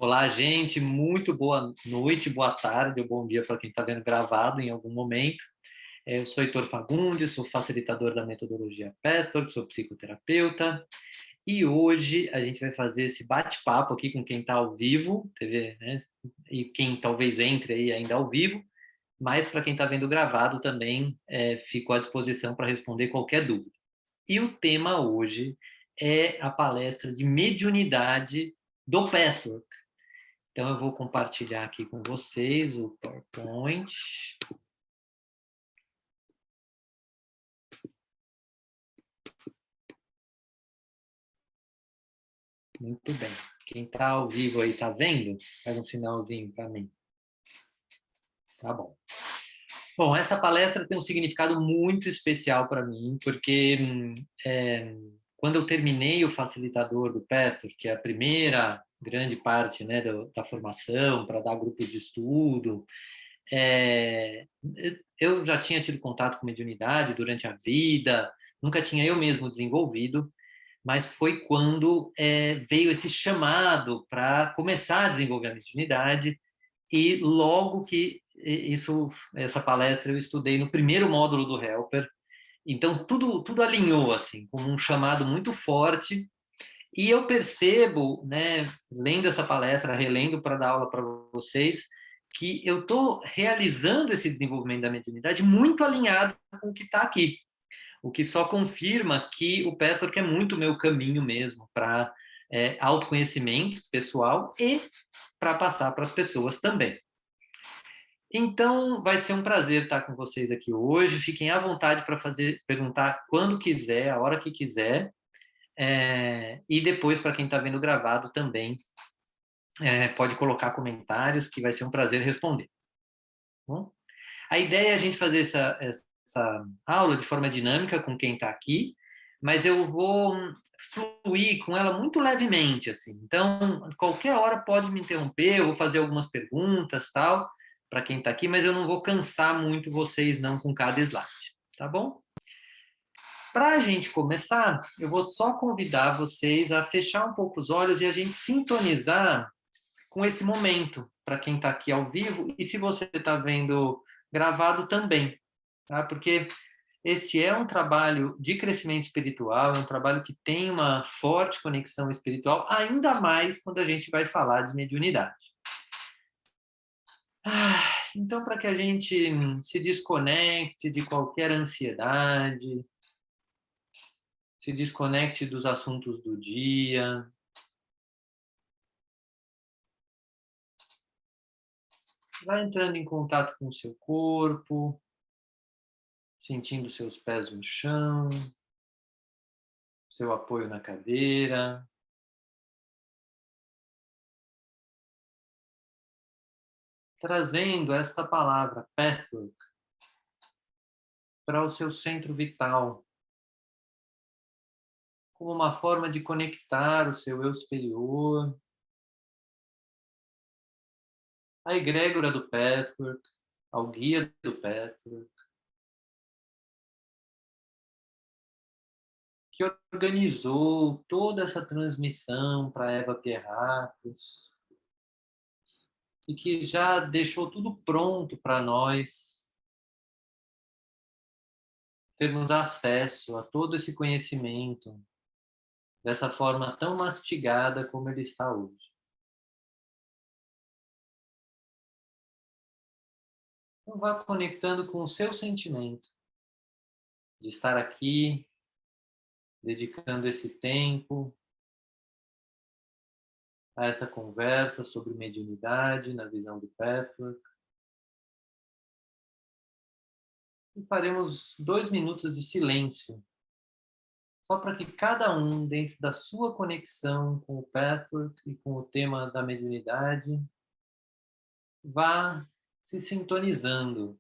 Olá, gente, muito boa noite, boa tarde ou bom dia para quem está vendo gravado em algum momento. Eu sou Heitor Fagundes, sou facilitador da metodologia Pathwork, sou psicoterapeuta e hoje a gente vai fazer esse bate-papo aqui com quem está ao vivo, TV, né? E quem talvez entre aí ainda ao vivo, mas para quem está vendo gravado também fico à disposição para responder qualquer dúvida. E o tema hoje é a palestra de mediunidade do Pathwork. Então, eu vou compartilhar aqui com vocês o PowerPoint. Muito bem. Quem está ao vivo aí está vendo? Faz um sinalzinho para mim. Tá bom. Bom, essa palestra tem um significado muito especial para mim, porque quando eu terminei o facilitador do Petro, que é a primeira grande parte, né, da formação, para dar grupos de estudo, eu já tinha tido contato com mediunidade durante a vida, nunca tinha eu mesmo desenvolvido, mas foi quando veio esse chamado para começar a desenvolver a mediunidade, e logo que essa palestra eu estudei no primeiro módulo do Helper, então tudo alinhou assim, como um chamado muito forte, e eu percebo, né, lendo essa palestra, relendo para dar aula para vocês, que eu estou realizando esse desenvolvimento da mediunidade muito alinhado com o que está aqui. O que só confirma que o Pathwork é muito meu caminho mesmo para autoconhecimento pessoal e para passar para as pessoas também. Então, vai ser um prazer estar com vocês aqui hoje. Fiquem à vontade para perguntar quando quiser, a hora que quiser. E depois, para quem está vendo gravado também, pode colocar comentários, que vai ser um prazer responder. Bom, a ideia é a gente fazer essa aula de forma dinâmica com quem está aqui, mas eu vou fluir com ela muito levemente, assim. Então, qualquer hora pode me interromper, eu vou fazer algumas perguntas, tal, para quem está aqui, mas eu não vou cansar muito vocês não com cada slide, tá bom? Para a gente começar, eu vou só convidar vocês a fechar um pouco os olhos e a gente sintonizar com esse momento, para quem está aqui ao vivo, e se você está vendo gravado também, tá? Porque esse é um trabalho de crescimento espiritual, é um trabalho que tem uma forte conexão espiritual, ainda mais quando a gente vai falar de mediunidade. Então, para que a gente se desconecte de qualquer ansiedade, se desconecte dos assuntos do dia, vai entrando em contato com o seu corpo, sentindo seus pés no chão, seu apoio na cadeira, trazendo esta palavra, Pathwork, para o seu centro vital, como uma forma de conectar o seu eu superior, a egrégora do Pathwork, ao guia do Pathwork, que organizou toda essa transmissão para Eva Pierracos e que já deixou tudo pronto para nós termos acesso a todo esse conhecimento dessa forma tão mastigada como ele está hoje. Então vá conectando com o seu sentimento de estar aqui, dedicando esse tempo a essa conversa sobre mediunidade na visão do Pathwork. E faremos 2 minutos de silêncio, só para que cada um, dentro da sua conexão com o Pathwork e com o tema da mediunidade, vá se sintonizando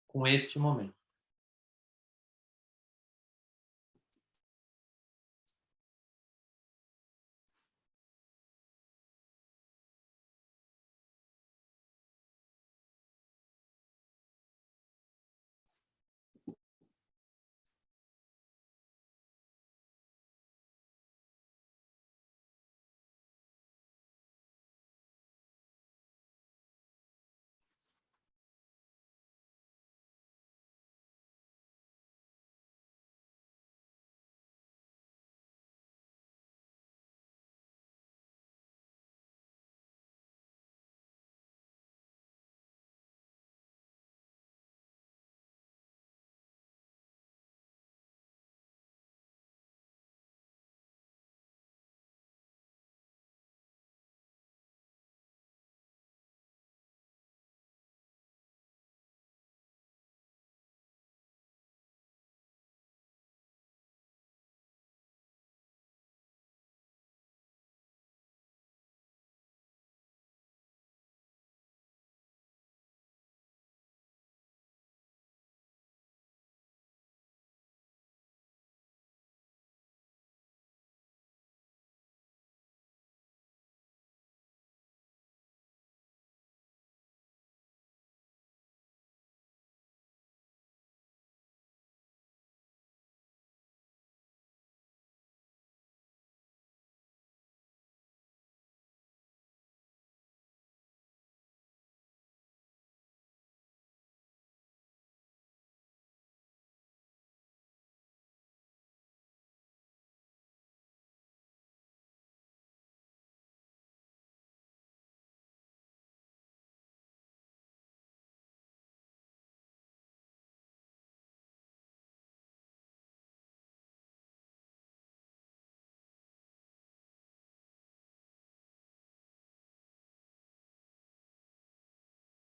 com este momento.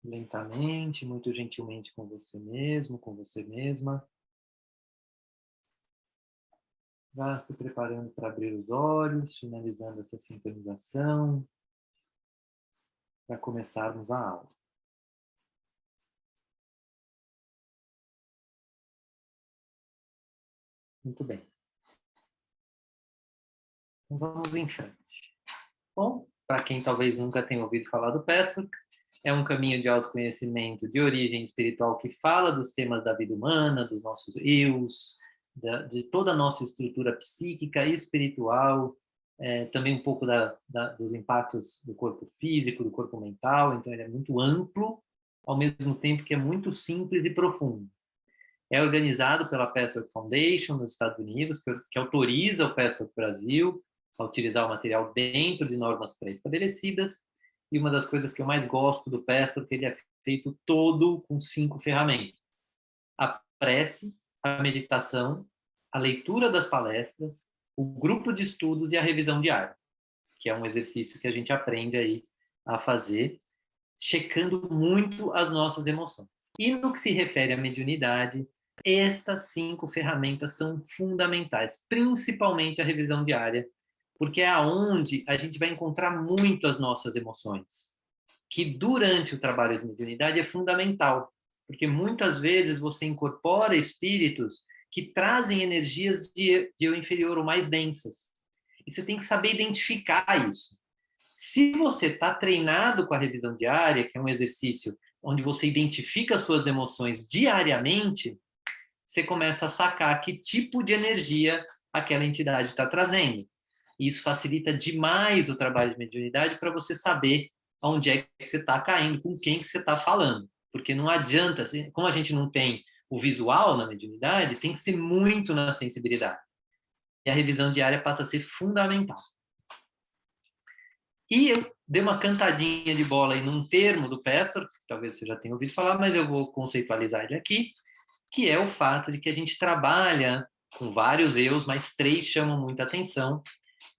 lentamente, muito gentilmente com você mesmo, com você mesma. Vá se preparando para abrir os olhos, finalizando essa sincronização, para começarmos a aula. Muito bem. Então vamos em frente. Bom, para quem talvez nunca tenha ouvido falar do Patrick, é um caminho de autoconhecimento de origem espiritual que fala dos temas da vida humana, dos nossos eus, de toda a nossa estrutura psíquica e espiritual, também um pouco dos impactos do corpo físico, do corpo mental. Então ele é muito amplo, ao mesmo tempo que é muito simples e profundo. É organizado pela Patrick Foundation nos Estados Unidos, que autoriza o Patrick Brasil a utilizar o material dentro de normas pré-estabelecidas. E uma das coisas que eu mais gosto do Patrick, ele é feito todo com 5 ferramentas: a prece, a meditação, a leitura das palestras, o grupo de estudos e a revisão diária, que é um exercício que a gente aprende aí a fazer, checando muito as nossas emoções. E no que se refere à mediunidade, estas 5 ferramentas são fundamentais, principalmente a revisão diária, porque é aonde a gente vai encontrar muito as nossas emoções, que durante o trabalho de mediunidade é fundamental, porque muitas vezes você incorpora espíritos que trazem energias de eu inferior ou mais densas, e você tem que saber identificar isso. Se você está treinado com a revisão diária, que é um exercício onde você identifica suas emoções diariamente, você começa a sacar que tipo de energia aquela entidade está trazendo. E isso facilita demais o trabalho de mediunidade para você saber onde é que você está caindo, com quem que você está falando. Porque não adianta, como a gente não tem o visual na mediunidade, tem que ser muito na sensibilidade. E a revisão diária passa a ser fundamental. E eu dei uma cantadinha de bola aí num termo do Pestor, que talvez você já tenha ouvido falar, mas eu vou conceitualizar ele aqui, que é o fato de que a gente trabalha com vários eus, mas 3 chamam muita atenção,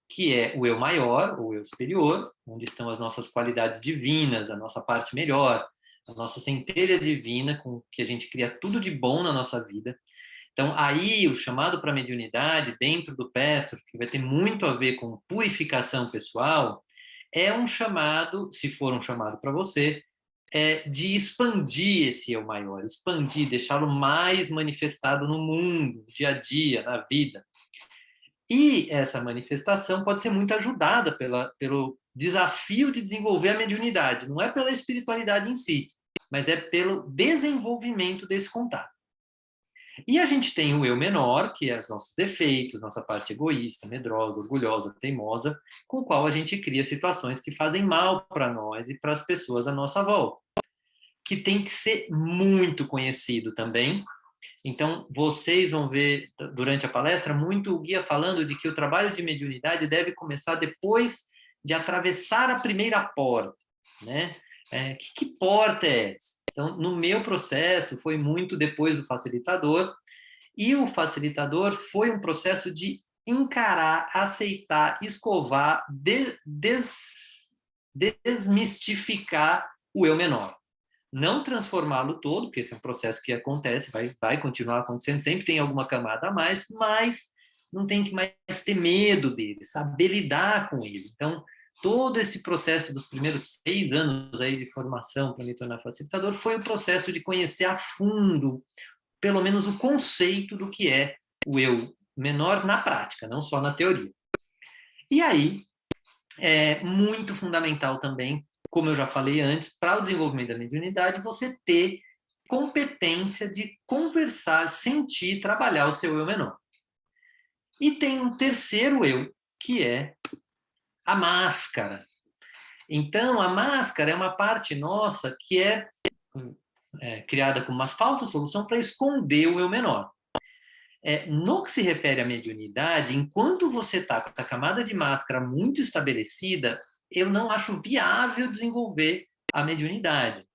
que é o eu maior, ou eu superior, onde estão as nossas qualidades divinas, a nossa parte melhor, a nossa centelha divina, com que a gente cria tudo de bom na nossa vida. Então, aí, o chamado para a mediunidade, dentro do Petro, que vai ter muito a ver com purificação pessoal, é um chamado, se for um chamado para você, de expandir esse eu maior, expandir, deixá-lo mais manifestado no mundo, no dia a dia, na vida. E essa manifestação pode ser muito ajudada pelo desafio de desenvolver a mediunidade. Não é pela espiritualidade em si, mas é pelo desenvolvimento desse contato. E a gente tem o eu menor, que é os nossos defeitos, nossa parte egoísta, medrosa, orgulhosa, teimosa, com o qual a gente cria situações que fazem mal para nós e para as pessoas à nossa volta, que tem que ser muito conhecido também. Então, vocês vão ver durante a palestra muito o guia falando de que o trabalho de mediunidade deve começar depois de atravessar a primeira porta, né? Que porta é essa? Então, no meu processo, foi muito depois do facilitador, e o facilitador foi um processo de encarar, aceitar, escovar, desmistificar o eu menor. Não transformá-lo todo, porque esse é um processo que acontece, vai continuar acontecendo, sempre tem alguma camada a mais, mas não tem que mais ter medo dele, saber lidar com ele. Então, todo esse processo dos primeiros 6 anos aí de formação para me tornar facilitador foi o processo de conhecer a fundo, pelo menos o conceito do que é o eu menor na prática, não só na teoria. E aí, é muito fundamental também, como eu já falei antes, para o desenvolvimento da mediunidade, você ter competência de conversar, sentir, trabalhar o seu eu menor. E tem um terceiro eu, que é a máscara. Então, a máscara é uma parte nossa que é criada como uma falsa solução para esconder o eu menor. No que se refere à mediunidade, enquanto você está com essa camada de máscara muito estabelecida, eu não acho viável desenvolver a mediunidade.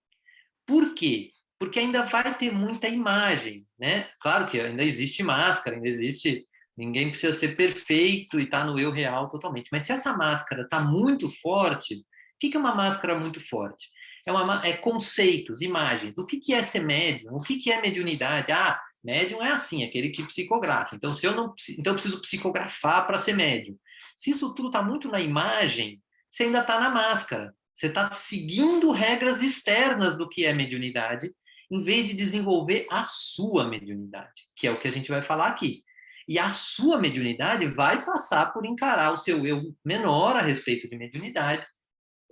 Por quê? Porque ainda vai ter muita imagem, né? Claro que ainda existe máscara, ainda existe... Ninguém precisa ser perfeito e estar tá no eu real totalmente. Mas se essa máscara está muito forte, o que é uma máscara muito forte? É conceitos, imagens. O que é ser médium? O que é mediunidade? Ah, médium é assim, aquele que psicografa. Então, então eu preciso psicografar para ser médium. Se isso tudo está muito na imagem, você ainda está na máscara. Você está seguindo regras externas do que é mediunidade, em vez de desenvolver a sua mediunidade, que é o que a gente vai falar aqui. E a sua mediunidade vai passar por encarar o seu eu menor a respeito de mediunidade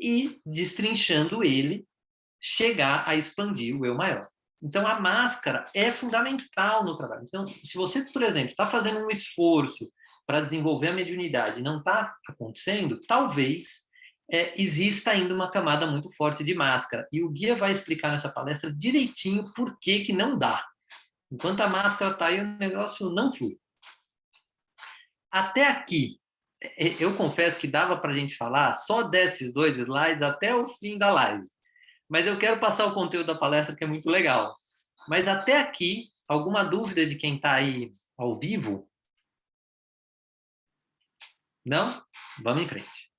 e, destrinchando ele, chegar a expandir o eu maior. Então, a máscara é fundamental no trabalho. Então, se você, por exemplo, está fazendo um esforço para desenvolver a mediunidade e não está acontecendo, talvez exista ainda uma camada muito forte de máscara. E o guia vai explicar nessa palestra direitinho por que não dá. Enquanto a máscara está aí, o negócio não flui. Até aqui, eu confesso que dava para a gente falar só desses 2 slides até o fim da live. Mas eu quero passar o conteúdo da palestra, que é muito legal. Mas até aqui, alguma dúvida de quem está aí ao vivo? Não? Vamos em frente.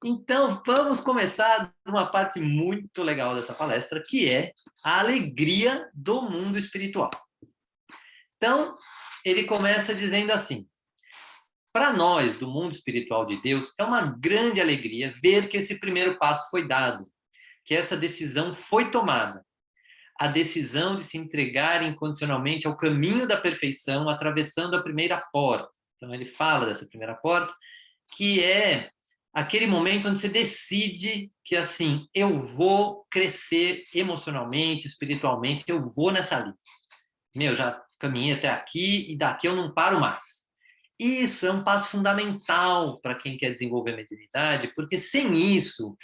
Então, vamos começar uma parte muito legal dessa palestra, que é a alegria do mundo espiritual. Então, ele começa dizendo assim: para nós, do mundo espiritual de Deus, é uma grande alegria ver que esse primeiro passo foi dado, que essa decisão foi tomada. A decisão de se entregar incondicionalmente ao caminho da perfeição, atravessando a primeira porta. Então, ele fala dessa primeira porta, que é aquele momento onde você decide que, assim, eu vou crescer emocionalmente, espiritualmente, eu vou nessa linha. Já caminhei até aqui e daqui eu não paro mais. Isso é um passo fundamental para quem quer desenvolver a mediunidade, porque sem isso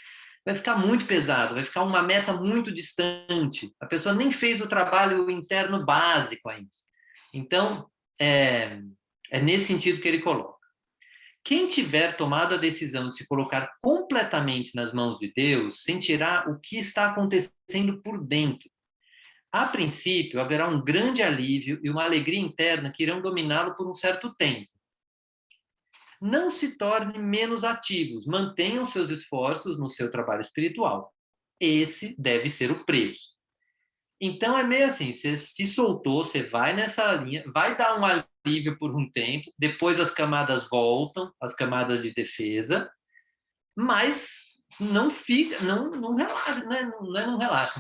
vai ficar muito pesado, vai ficar uma meta muito distante. A pessoa nem fez o trabalho interno básico ainda. Então, é nesse sentido que ele coloca. Quem tiver tomado a decisão de se colocar completamente nas mãos de Deus, sentirá o que está acontecendo por dentro. A princípio, haverá um grande alívio e uma alegria interna que irão dominá-lo por um certo tempo. Não se torne menos ativos, mantenham seus esforços no seu trabalho espiritual. Esse deve ser o preço. Então é meio assim, você se soltou, você vai nessa linha, vai dar um alívio por um tempo, depois as camadas voltam, as camadas de defesa, mas não fica, não relaxa, não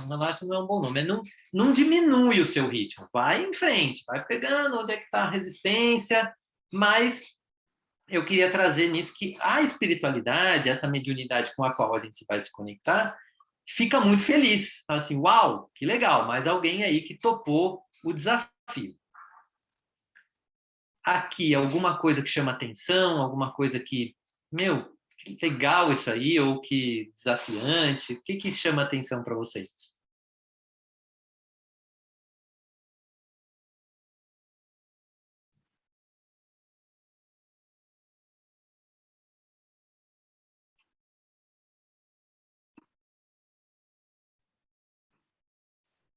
relaxa não é um bom nome, não diminui o seu ritmo, vai em frente, vai pegando onde é que está a resistência, mas eu queria trazer nisso que a espiritualidade, essa mediunidade com a qual a gente vai se conectar, fica muito feliz. Assim, uau, que legal, mais alguém aí que topou o desafio. Aqui, alguma coisa que chama atenção, alguma coisa que, que legal isso aí, ou que desafiante, o que chama atenção para vocês?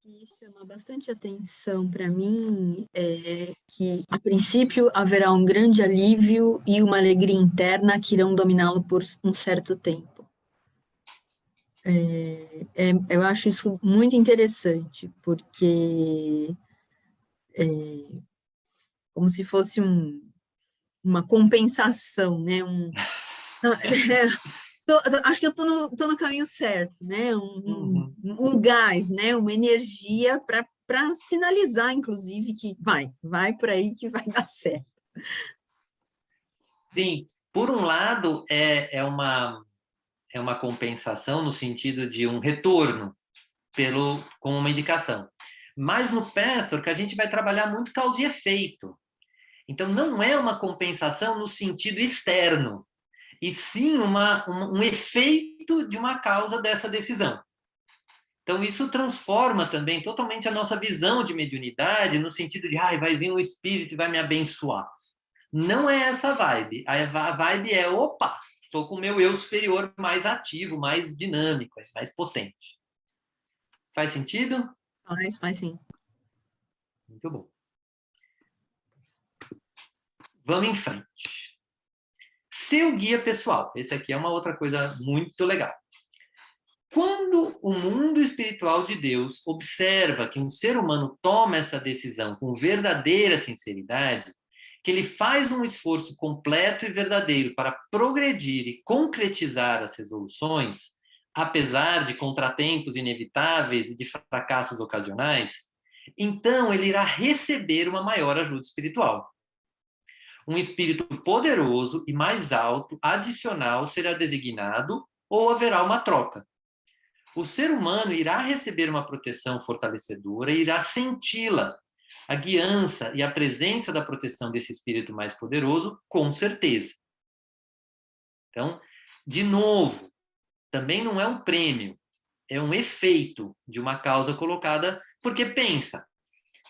Que chama bastante atenção para mim é que, a princípio, haverá um grande alívio e uma alegria interna que irão dominá-lo por um certo tempo. Eu acho isso muito interessante, porque é como se fosse uma compensação, né? Acho que eu tô no caminho certo, né? Um gás, né? Uma energia para sinalizar, inclusive, que vai por aí que vai dar certo. Sim, por um lado, é uma compensação no sentido de um retorno como uma indicação. Mas no Pastor, que a gente vai trabalhar muito causa e efeito. Então, não é uma compensação no sentido externo, e sim um efeito de uma causa dessa decisão. Então, isso transforma também totalmente a nossa visão de mediunidade, no sentido de, vai vir um espírito e vai me abençoar. Não é essa vibe. A vibe é, opa, estou com o meu eu superior mais ativo, mais dinâmico, mais potente. Faz sentido? Faz sim. Muito bom. Vamos em frente. Seu guia pessoal. Esse aqui é uma outra coisa muito legal. Quando o mundo espiritual de Deus observa que um ser humano toma essa decisão com verdadeira sinceridade, que ele faz um esforço completo e verdadeiro para progredir e concretizar as resoluções, apesar de contratempos inevitáveis e de fracassos ocasionais, então ele irá receber uma maior ajuda espiritual. Um espírito poderoso e mais alto, adicional, será designado ou haverá uma troca. O ser humano irá receber uma proteção fortalecedora e irá senti-la, a guiança e a presença da proteção desse espírito mais poderoso, com certeza. Então, de novo, também não é um prêmio, é um efeito de uma causa colocada, porque pensa,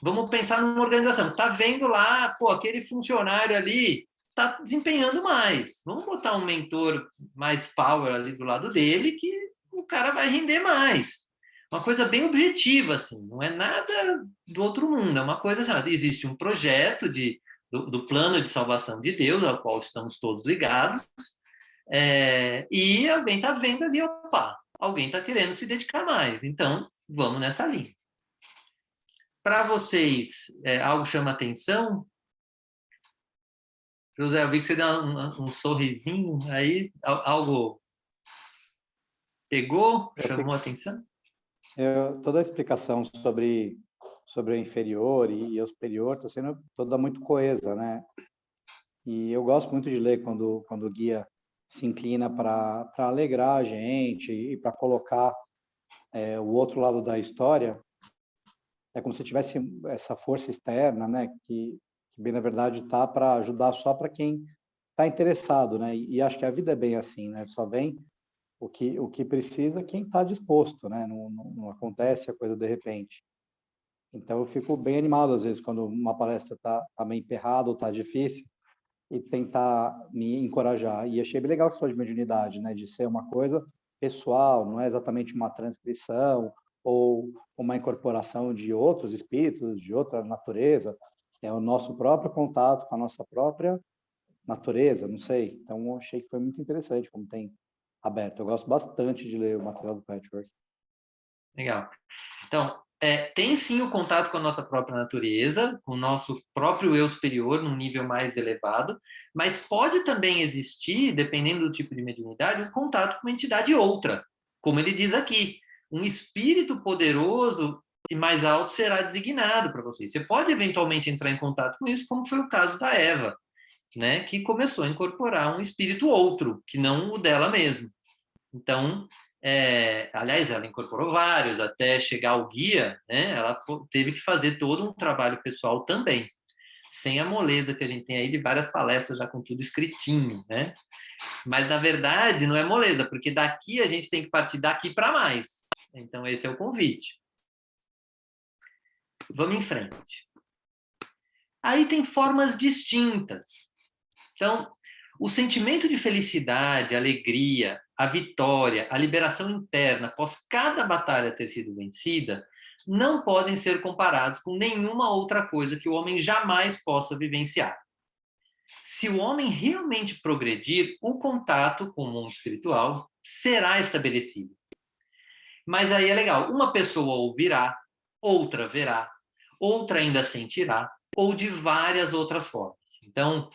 vamos pensar numa organização, tá vendo lá, pô, aquele funcionário ali tá desempenhando mais, vamos botar um mentor mais power ali do lado dele que o cara vai render mais. Uma coisa bem objetiva, assim, não é nada do outro mundo, é uma coisa assim, existe um projeto do plano de salvação de Deus, ao qual estamos todos ligados, e alguém está vendo ali, opa, alguém está querendo se dedicar mais, então vamos nessa linha. Para vocês, algo chama atenção? José, eu vi que você deu um sorrisinho aí, algo pegou, chamou a atenção? Toda a explicação sobre o inferior e o superior está sendo toda muito coesa, né? E eu gosto muito de ler quando o guia se inclina para alegrar a gente e para colocar o outro lado da história. É como se tivesse essa força externa, né? Que bem na verdade está para ajudar só para quem está interessado, né? E acho que a vida é bem assim, né? Só vem o que precisa quem está disposto, né? Não acontece a coisa de repente. Então eu fico bem animado às vezes quando uma palestra está meio emperrada ou está difícil e tentar me encorajar. E achei bem legal que você falou de mediunidade, né? De ser uma coisa pessoal, não é exatamente uma transcrição ou uma incorporação de outros espíritos, de outra natureza. É o nosso próprio contato com a nossa própria natureza, não sei. Então eu achei que foi muito interessante como tem aberto. Eu gosto bastante de ler o material do Patchwork. Legal. Então, tem sim o contato com a nossa própria natureza, com o nosso próprio eu superior, num nível mais elevado, mas pode também existir, dependendo do tipo de mediunidade, um contato com uma entidade outra. Como ele diz aqui, um espírito poderoso e mais alto será designado para você. Você pode eventualmente entrar em contato com isso, como foi o caso da Eva, né, que começou a incorporar um espírito outro, que não o dela mesma. Então, aliás, ela incorporou vários, até chegar ao guia, né, ela teve que fazer todo um trabalho pessoal também, sem a moleza que a gente tem aí de várias palestras já com tudo escritinho, né? Mas, na verdade, não é moleza, porque daqui a gente tem que partir daqui para mais. Então, esse é o convite. Vamos em frente. Aí tem formas distintas. Então, o sentimento de felicidade, alegria, a vitória, a liberação interna após cada batalha ter sido vencida, não podem ser comparados com nenhuma outra coisa que o homem jamais possa vivenciar. Se o homem realmente progredir, o contato com o mundo espiritual será estabelecido. Mas aí é legal, uma pessoa ouvirá, outra verá, outra ainda sentirá, ou de várias outras formas. Então,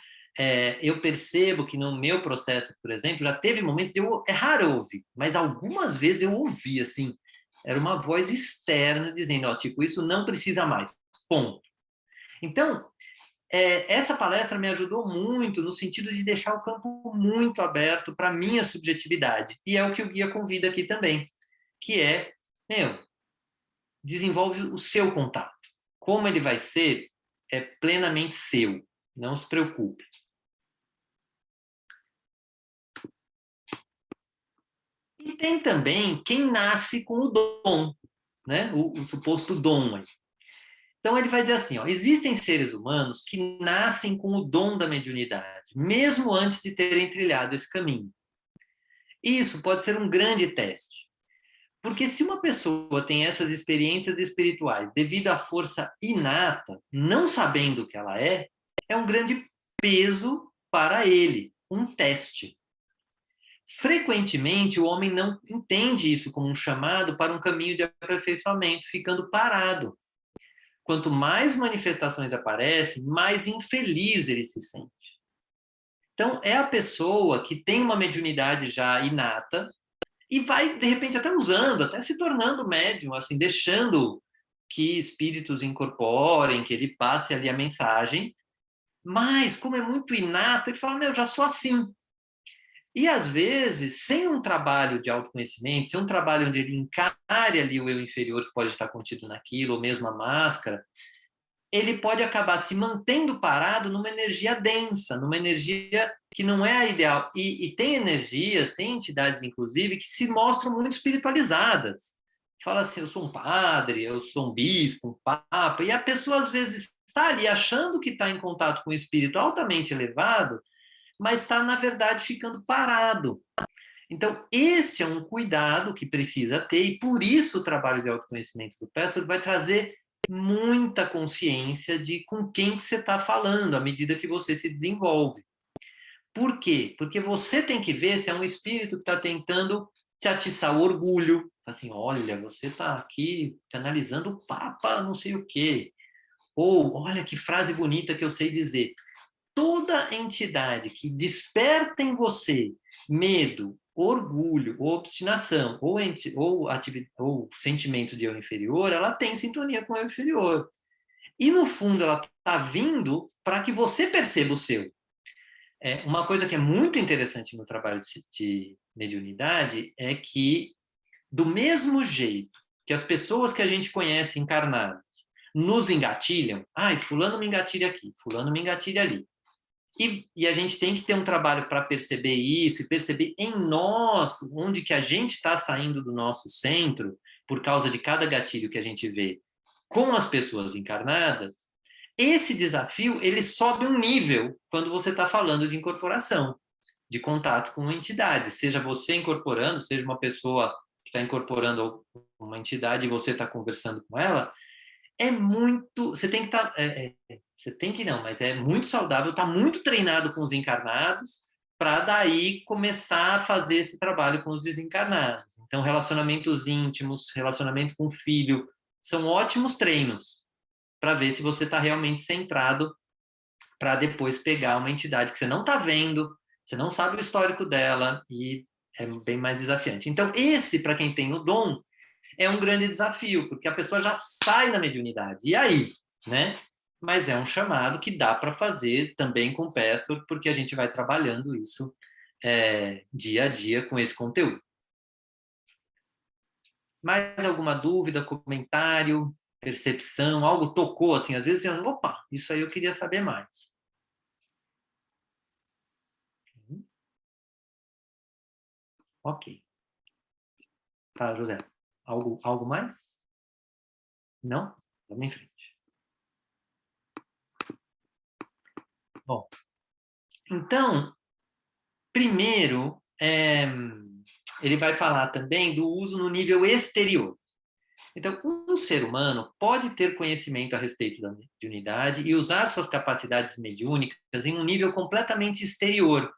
eu percebo que no meu processo, por exemplo, já teve momentos de é raro eu ouvir, mas algumas vezes eu ouvi, assim, era uma voz externa dizendo, tipo, isso não precisa mais, ponto. Então, essa palestra me ajudou muito no sentido de deixar o campo muito aberto para a minha subjetividade, e é o que o guia convida aqui também, que é, desenvolve o seu contato. Como ele vai ser, é plenamente seu, não se preocupe. E tem também quem nasce com o dom, né? o suposto dom. Aí. Então ele vai dizer assim, existem seres humanos que nascem com o dom da mediunidade, mesmo antes de terem trilhado esse caminho. Isso pode ser um grande teste. Porque se uma pessoa tem essas experiências espirituais devido à força inata, não sabendo o que ela é um grande peso para ele, um teste. Frequentemente, o homem não entende isso como um chamado para um caminho de aperfeiçoamento, ficando parado. Quanto mais manifestações aparecem, mais infeliz ele se sente. Então, é a pessoa que tem uma mediunidade já inata e vai, de repente, até usando, até se tornando médium, assim, deixando que espíritos incorporem, que ele passe ali a mensagem, mas, como é muito inato, ele fala, meu, eu já sou assim. E, às vezes, sem um trabalho de autoconhecimento, sem um trabalho onde ele encare ali o eu inferior que pode estar contido naquilo, ou mesmo a máscara, ele pode acabar se mantendo parado numa energia densa, numa energia que não é a ideal. E tem energias, tem entidades, inclusive, que se mostram muito espiritualizadas. Fala assim, eu sou um padre, eu sou um bispo, um papa, e a pessoa, às vezes, está ali achando que está em contato com um espírito altamente elevado, mas está, na verdade, ficando parado. Então, este é um cuidado que precisa ter, e por isso o trabalho de autoconhecimento do Pessoa vai trazer muita consciência de com quem que você está falando, à medida que você se desenvolve. Por quê? Porque você tem que ver se é um espírito que está tentando te atiçar o orgulho. Assim, olha, você está aqui canalizando o Papa não sei o quê. Ou, olha que frase bonita que eu sei dizer. Toda entidade que desperta em você medo, orgulho, ou obstinação, ou sentimento de eu inferior, ela tem sintonia com o eu inferior. E, no fundo, ela está vindo para que você perceba o seu. Uma coisa que é muito interessante no trabalho de mediunidade é que, do mesmo jeito que as pessoas que a gente conhece encarnadas nos engatilham, ai, fulano me engatilha aqui, fulano me engatilha ali. E a gente tem que ter um trabalho para perceber isso e perceber em nós onde que a gente está saindo do nosso centro por causa de cada gatilho que a gente vê com as pessoas encarnadas. Esse desafio, ele sobe um nível quando você está falando de incorporação, de contato com uma entidade, seja você incorporando, seja uma pessoa que está incorporando uma entidade e você está conversando com ela, é muito. Você tem que estar. Você tem que não, mas é muito saudável estar muito treinado com os encarnados para daí começar a fazer esse trabalho com os desencarnados. Então, relacionamentos íntimos, relacionamento com o filho, são ótimos treinos para ver se você está realmente centrado para depois pegar uma entidade que você não está vendo, você não sabe o histórico dela e é bem mais desafiante. Então, esse, para quem tem o dom, é um grande desafio, porque a pessoa já sai da mediunidade. E aí, né? Mas é um chamado que dá para fazer também com o Pessoa, porque a gente vai trabalhando isso dia a dia com esse conteúdo. Mais alguma dúvida, comentário, percepção, algo tocou assim? Às vezes, opa, isso aí eu queria saber mais. Ok. Tá, José. Algo mais? Não? Vamos em frente. Bom, então, primeiro, ele vai falar também do uso no nível exterior. Então, um ser humano pode ter conhecimento a respeito da mediunidade e usar suas capacidades mediúnicas em um nível completamente exterior,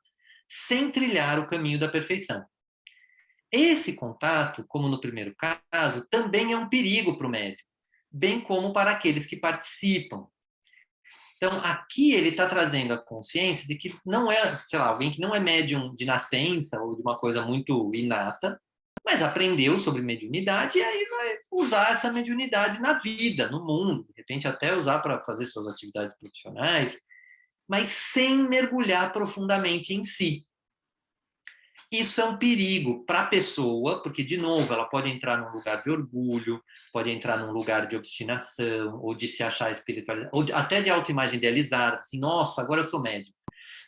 sem trilhar o caminho da perfeição. Esse contato, como no primeiro caso, também é um perigo para o médium, bem como para aqueles que participam. Então, aqui ele está trazendo a consciência de que não é, sei lá, alguém que não é médium de nascença ou de uma coisa muito inata, mas aprendeu sobre mediunidade e aí vai usar essa mediunidade na vida, no mundo, de repente até usar para fazer suas atividades profissionais, mas sem mergulhar profundamente em si. Isso é um perigo para a pessoa, porque, de novo, ela pode entrar num lugar de orgulho, pode entrar num lugar de obstinação, ou de se achar espiritualizada, ou até de autoimagem idealizada. Assim, nossa, agora eu sou médium.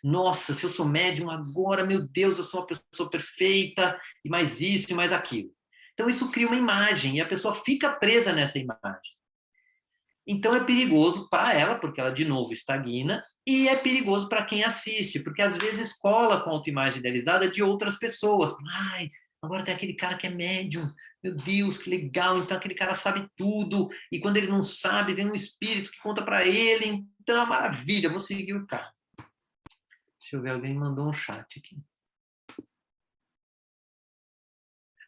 Nossa, se eu sou médium agora, meu Deus, eu sou uma pessoa perfeita, e mais isso e mais aquilo. Então, isso cria uma imagem, e a pessoa fica presa nessa imagem. Então é perigoso para ela, porque ela de novo estagna, e é perigoso para quem assiste, porque às vezes cola com a autoimagem idealizada de outras pessoas. Ai, agora tem aquele cara que é médium, meu Deus, que legal, então aquele cara sabe tudo, e quando ele não sabe, vem um espírito que conta para ele, então é uma maravilha, vou seguir o cara. Deixa eu ver, alguém mandou um chat aqui.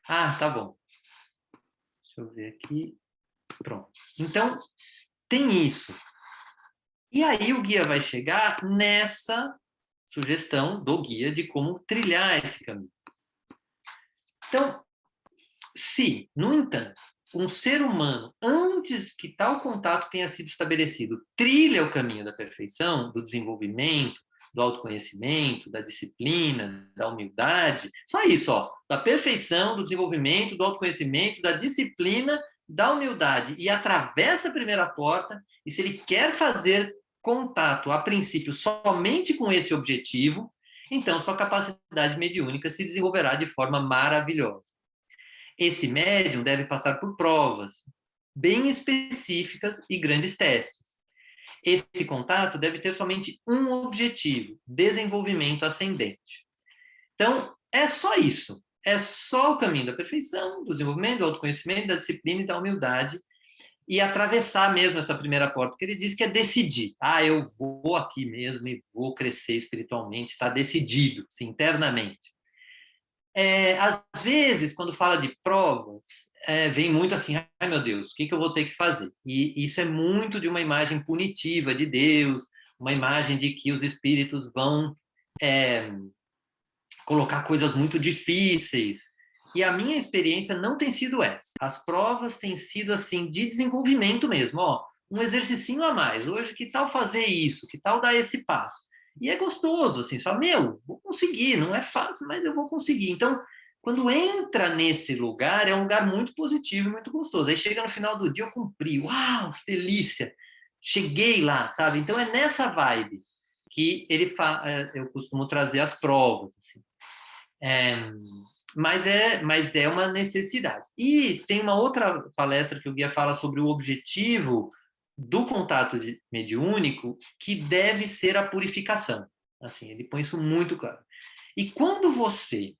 Ah, tá bom. Deixa eu ver aqui. Pronto. Então, tem isso. E aí o guia vai chegar nessa sugestão do guia de como trilhar esse caminho. Então, se, no entanto, um ser humano, antes que tal contato tenha sido estabelecido, trilha o caminho da perfeição, do desenvolvimento, do autoconhecimento, da disciplina, da humildade, só isso, ó, da perfeição, do desenvolvimento, do autoconhecimento, da disciplina, da humildade, e atravessa a primeira porta, e se ele quer fazer contato, a princípio, somente com esse objetivo, então sua capacidade mediúnica se desenvolverá de forma maravilhosa. Esse médium deve passar por provas bem específicas e grandes testes. Esse contato deve ter somente um objetivo: desenvolvimento ascendente. Então, é só isso. É só o caminho da perfeição, do desenvolvimento, do autoconhecimento, da disciplina e da humildade, e atravessar mesmo essa primeira porta, que ele diz que é decidir. Ah, eu vou aqui mesmo e vou crescer espiritualmente, está decidido, assim, internamente. Às vezes, quando fala de provas, vem muito assim, ai meu Deus, o que eu vou ter que fazer? E isso é muito de uma imagem punitiva de Deus, uma imagem de que os espíritos vão colocar coisas muito difíceis. E a minha experiência não tem sido essa. As provas têm sido assim, de desenvolvimento mesmo. Ó, um exercicinho a mais. Hoje, que tal fazer isso? Que tal dar esse passo? E é gostoso, assim, você fala, meu, vou conseguir, não é fácil, mas eu vou conseguir. Então, quando entra nesse lugar, é um lugar muito positivo e muito gostoso. Aí chega no final do dia, eu cumpri, uau, que delícia, cheguei lá, sabe? Então é nessa vibe que eu costumo trazer as provas, assim. Mas é uma necessidade. E tem uma outra palestra que o guia fala sobre o objetivo do contato mediúnico, que deve ser a purificação. Assim, ele põe isso muito claro. E quando você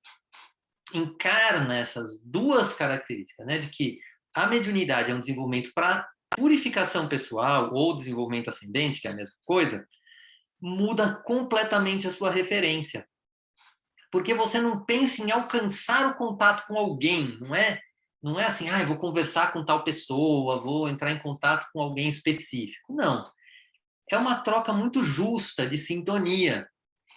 encarna essas duas características, né, de que a mediunidade é um desenvolvimento para purificação pessoal ou desenvolvimento ascendente, que é a mesma coisa, muda completamente a sua referência. Porque você não pensa em alcançar o contato com alguém, não é? Não é assim, vou conversar com tal pessoa, vou entrar em contato com alguém específico. Não. É uma troca muito justa de sintonia.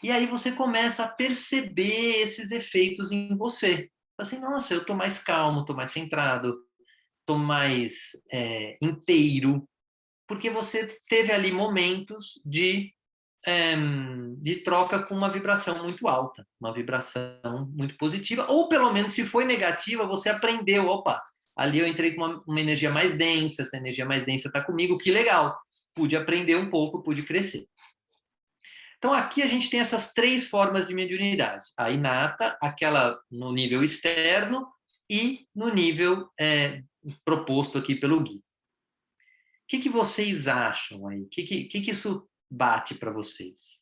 E aí você começa a perceber esses efeitos em você. Assim, nossa, eu estou mais calmo, estou mais centrado, estou mais inteiro, porque você teve ali momentos de troca com uma vibração muito alta, uma vibração muito positiva, ou pelo menos se foi negativa, você aprendeu, opa, ali eu entrei com uma energia mais densa, essa energia mais densa está comigo, que legal, pude aprender um pouco, pude crescer. Então aqui a gente tem essas três formas de mediunidade, a inata, aquela no nível externo e no nível proposto aqui pelo guia. O que vocês acham aí? O que isso bate para vocês?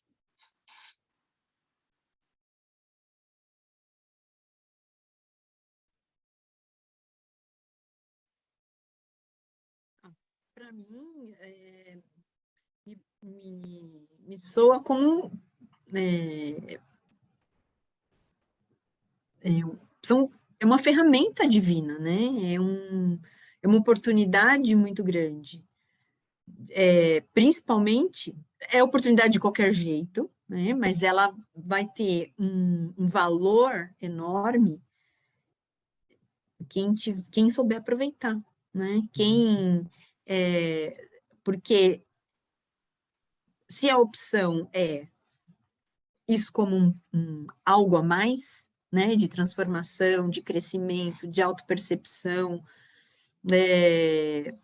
Para mim, me soa como é uma ferramenta divina, né? É uma oportunidade muito grande. Principalmente, é oportunidade de qualquer jeito, né? Mas ela vai ter um valor enorme quem souber aproveitar, né? Porque se a opção é isso como algo a mais, né? De transformação, de crescimento, de autopercepção,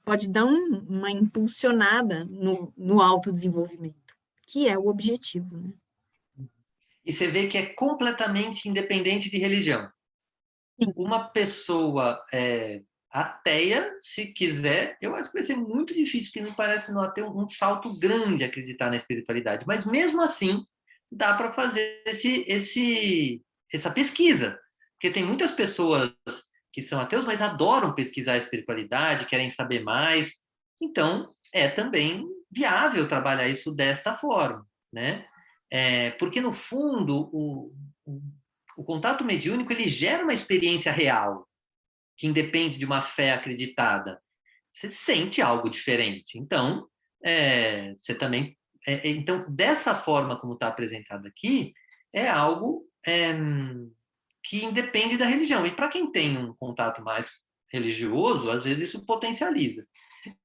pode dar uma impulsionada no autodesenvolvimento, que é o objetivo, né? E você vê que é completamente independente de religião. Sim. Uma pessoa ateia, se quiser, eu acho que vai ser muito difícil, porque não parece não ter um salto grande acreditar na espiritualidade. Mas mesmo assim, dá para fazer essa pesquisa. Porque tem muitas pessoas que são ateus, mas adoram pesquisar a espiritualidade, querem saber mais. Então, é também viável trabalhar isso desta forma, né? Porque, no fundo, o contato mediúnico ele gera uma experiência real. que independe de uma fé acreditada, você sente algo diferente. Então, você também... então, dessa forma como está apresentado aqui, é algo que independe da religião. E para quem tem um contato mais religioso, às vezes isso potencializa.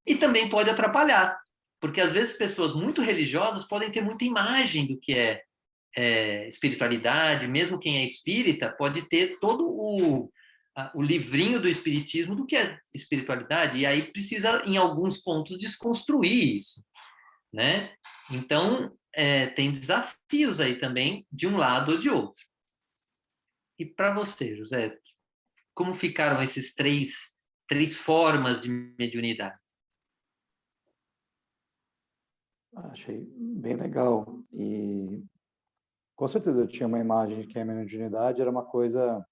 E também pode atrapalhar, porque às vezes pessoas muito religiosas podem ter muita imagem do que é espiritualidade, mesmo quem é espírita pode ter todo o livrinho do espiritismo do que é espiritualidade, e aí precisa, em alguns pontos, desconstruir isso, né? Então, tem desafios aí também, de um lado ou de outro. E para você, José, como ficaram esses três formas de mediunidade? Achei bem legal. E com certeza eu tinha uma imagem de que a mediunidade era uma coisa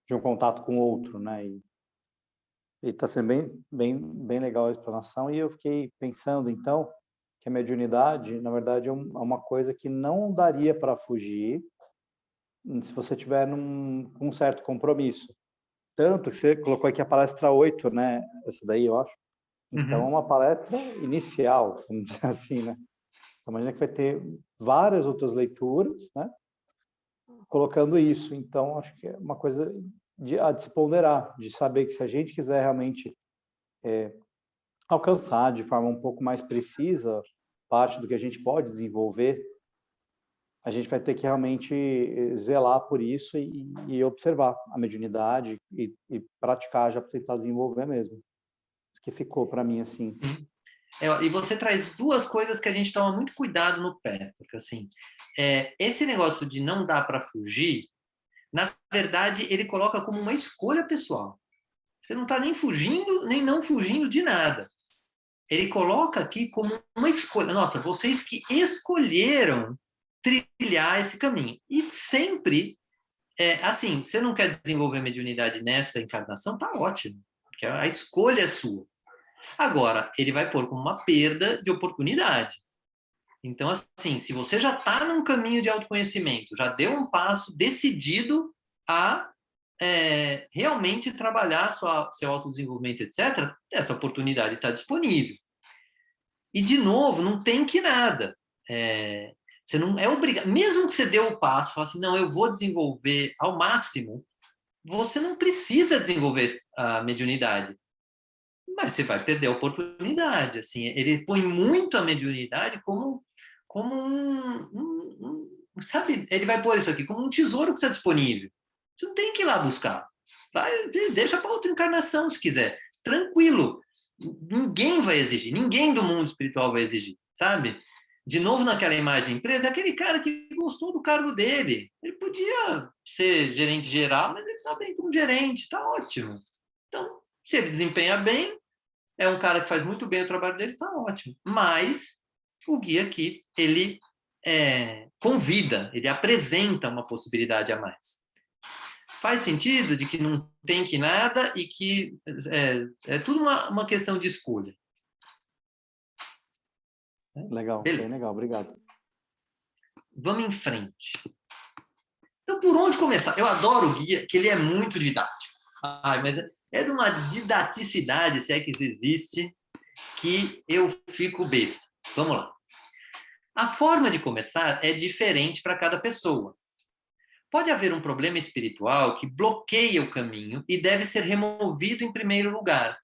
de um contato com o outro, né? E está sendo bem legal a explanação. E eu fiquei pensando, então, que a mediunidade, na verdade, é uma coisa que não daria para fugir se você tiver com um certo compromisso. Tanto que você colocou aqui a palestra 8, né? Essa daí, eu acho. Então, é uma palestra inicial, vamos dizer assim, né? Então, imagina que vai ter várias outras leituras, né? Colocando isso. Então, acho que é uma coisa de se ponderar, de saber que se a gente quiser realmente alcançar de forma um pouco mais precisa parte do que a gente pode desenvolver, a gente vai ter que realmente zelar por isso e observar a mediunidade e praticar já para tentar desenvolver mesmo. Isso que ficou para mim assim. E você traz duas coisas que a gente toma muito cuidado no pé, porque assim, esse negócio de não dá para fugir, na verdade, ele coloca como uma escolha pessoal. Você não está nem fugindo, nem não fugindo de nada. Ele coloca aqui como uma escolha. Nossa, vocês que escolheram trilhar esse caminho. E sempre, assim, você não quer desenvolver mediunidade nessa encarnação, tá ótimo, porque a escolha é sua. Agora, ele vai pôr como uma perda de oportunidade. Então, assim, se você já está num caminho de autoconhecimento, já deu um passo decidido a realmente trabalhar seu autodesenvolvimento, etc., essa oportunidade está disponível. E, de novo, não tem que nada. Você não é obrigado, mesmo que você dê o passo, fala assim, não, eu vou desenvolver ao máximo, você não precisa desenvolver a mediunidade, mas você vai perder a oportunidade. Assim, ele põe muito a mediunidade como sabe, ele vai pôr isso aqui como um tesouro que está disponível. Você não tem que ir lá buscar. Deixa para outra encarnação, se quiser. Tranquilo. Ninguém vai exigir, ninguém do mundo espiritual vai exigir, sabe? De novo, naquela imagem empresa, é aquele cara que gostou do cargo dele. Ele podia ser gerente geral, mas ele está bem como gerente, está ótimo. Então, se ele desempenha bem, é um cara que faz muito bem o trabalho dele, está ótimo. Mas o guia aqui, ele convida, ele apresenta uma possibilidade a mais. Faz sentido de que não tem que nada e que é tudo uma questão de escolha. Legal, beleza. Bem legal, obrigado. Vamos em frente. Então, por onde começar? Eu adoro o guia, que ele é muito didático. Mas é de uma didaticidade, se é que isso existe, que eu fico besta. Vamos lá. A forma de começar é diferente para cada pessoa. Pode haver um problema espiritual que bloqueia o caminho e deve ser removido em primeiro lugar.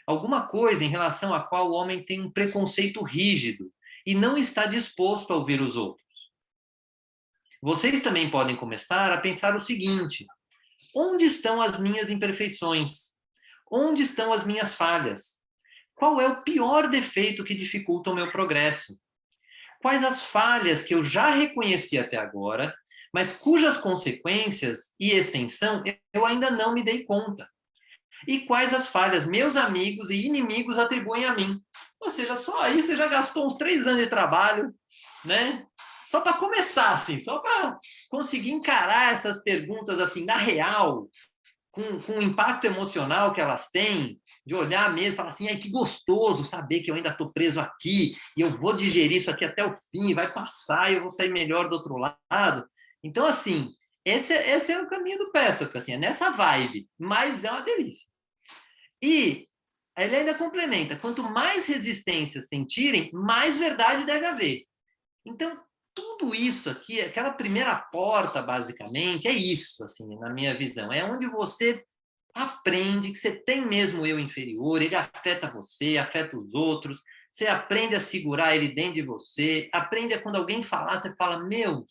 Alguma coisa em relação à qual o homem tem um preconceito rígido e não está disposto a ouvir os outros. Vocês também podem começar a pensar o seguinte: onde estão as minhas imperfeições? Onde estão as minhas falhas? Qual é o pior defeito que dificulta o meu progresso? Quais as falhas que eu já reconheci até agora, mas cujas consequências e extensão eu ainda não me dei conta? E quais as falhas meus amigos e inimigos atribuem a mim? Ou seja, só aí você já gastou uns 3 anos de trabalho, né? Só para começar, assim, só para conseguir encarar essas perguntas assim, na real, com o impacto emocional que elas têm, de olhar mesmo e falar assim, ai, que gostoso saber que eu ainda estou preso aqui e eu vou digerir isso aqui até o fim, vai passar e eu vou sair melhor do outro lado. Então, assim, Esse é o caminho do Pessoa, assim, é nessa vibe, mas é uma delícia. E ele ainda complementa, quanto mais resistência sentirem, mais verdade deve haver. Então, tudo isso aqui, aquela primeira porta, basicamente, é isso, assim, na minha visão. É onde você aprende que você tem mesmo eu inferior, ele afeta você, afeta os outros, você aprende a segurar ele dentro de você, aprende a quando alguém falar, você fala, meu,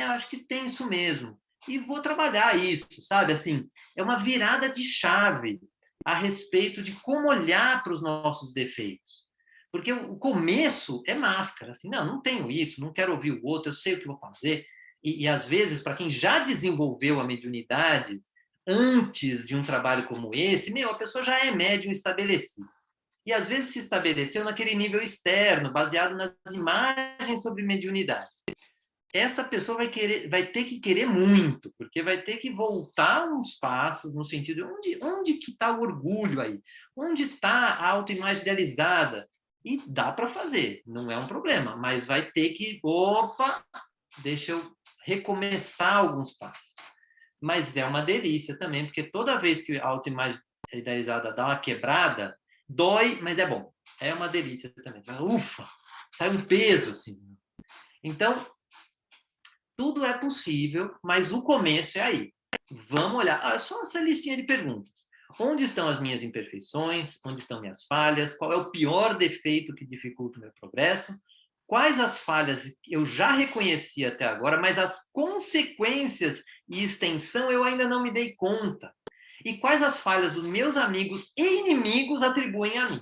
acho que tem isso mesmo. E vou trabalhar isso, sabe? Assim, é uma virada de chave a respeito de como olhar para os nossos defeitos. Porque o começo é máscara, assim, não tenho isso, não quero ouvir o outro, eu sei o que vou fazer. E às vezes, para quem já desenvolveu a mediunidade antes de um trabalho como esse, a pessoa já é médium estabelecido. E às vezes se estabeleceu naquele nível externo, baseado nas imagens sobre mediunidade. Essa pessoa vai ter que querer muito, porque vai ter que voltar uns passos no sentido onde que está o orgulho aí? Onde está a autoimagem idealizada? E dá para fazer, não é um problema, mas vai ter que, deixa eu recomeçar alguns passos. Mas é uma delícia também, porque toda vez que a autoimagem idealizada dá uma quebrada, dói, mas é bom. É uma delícia também. Ufa, sai um peso assim. Então, tudo é possível, mas o começo é aí. Vamos olhar. Só essa listinha de perguntas. Onde estão as minhas imperfeições? Onde estão minhas falhas? Qual é o pior defeito que dificulta o meu progresso? Quais as falhas que eu já reconheci até agora, mas as consequências e extensão eu ainda não me dei conta? E quais as falhas os meus amigos e inimigos atribuem a mim?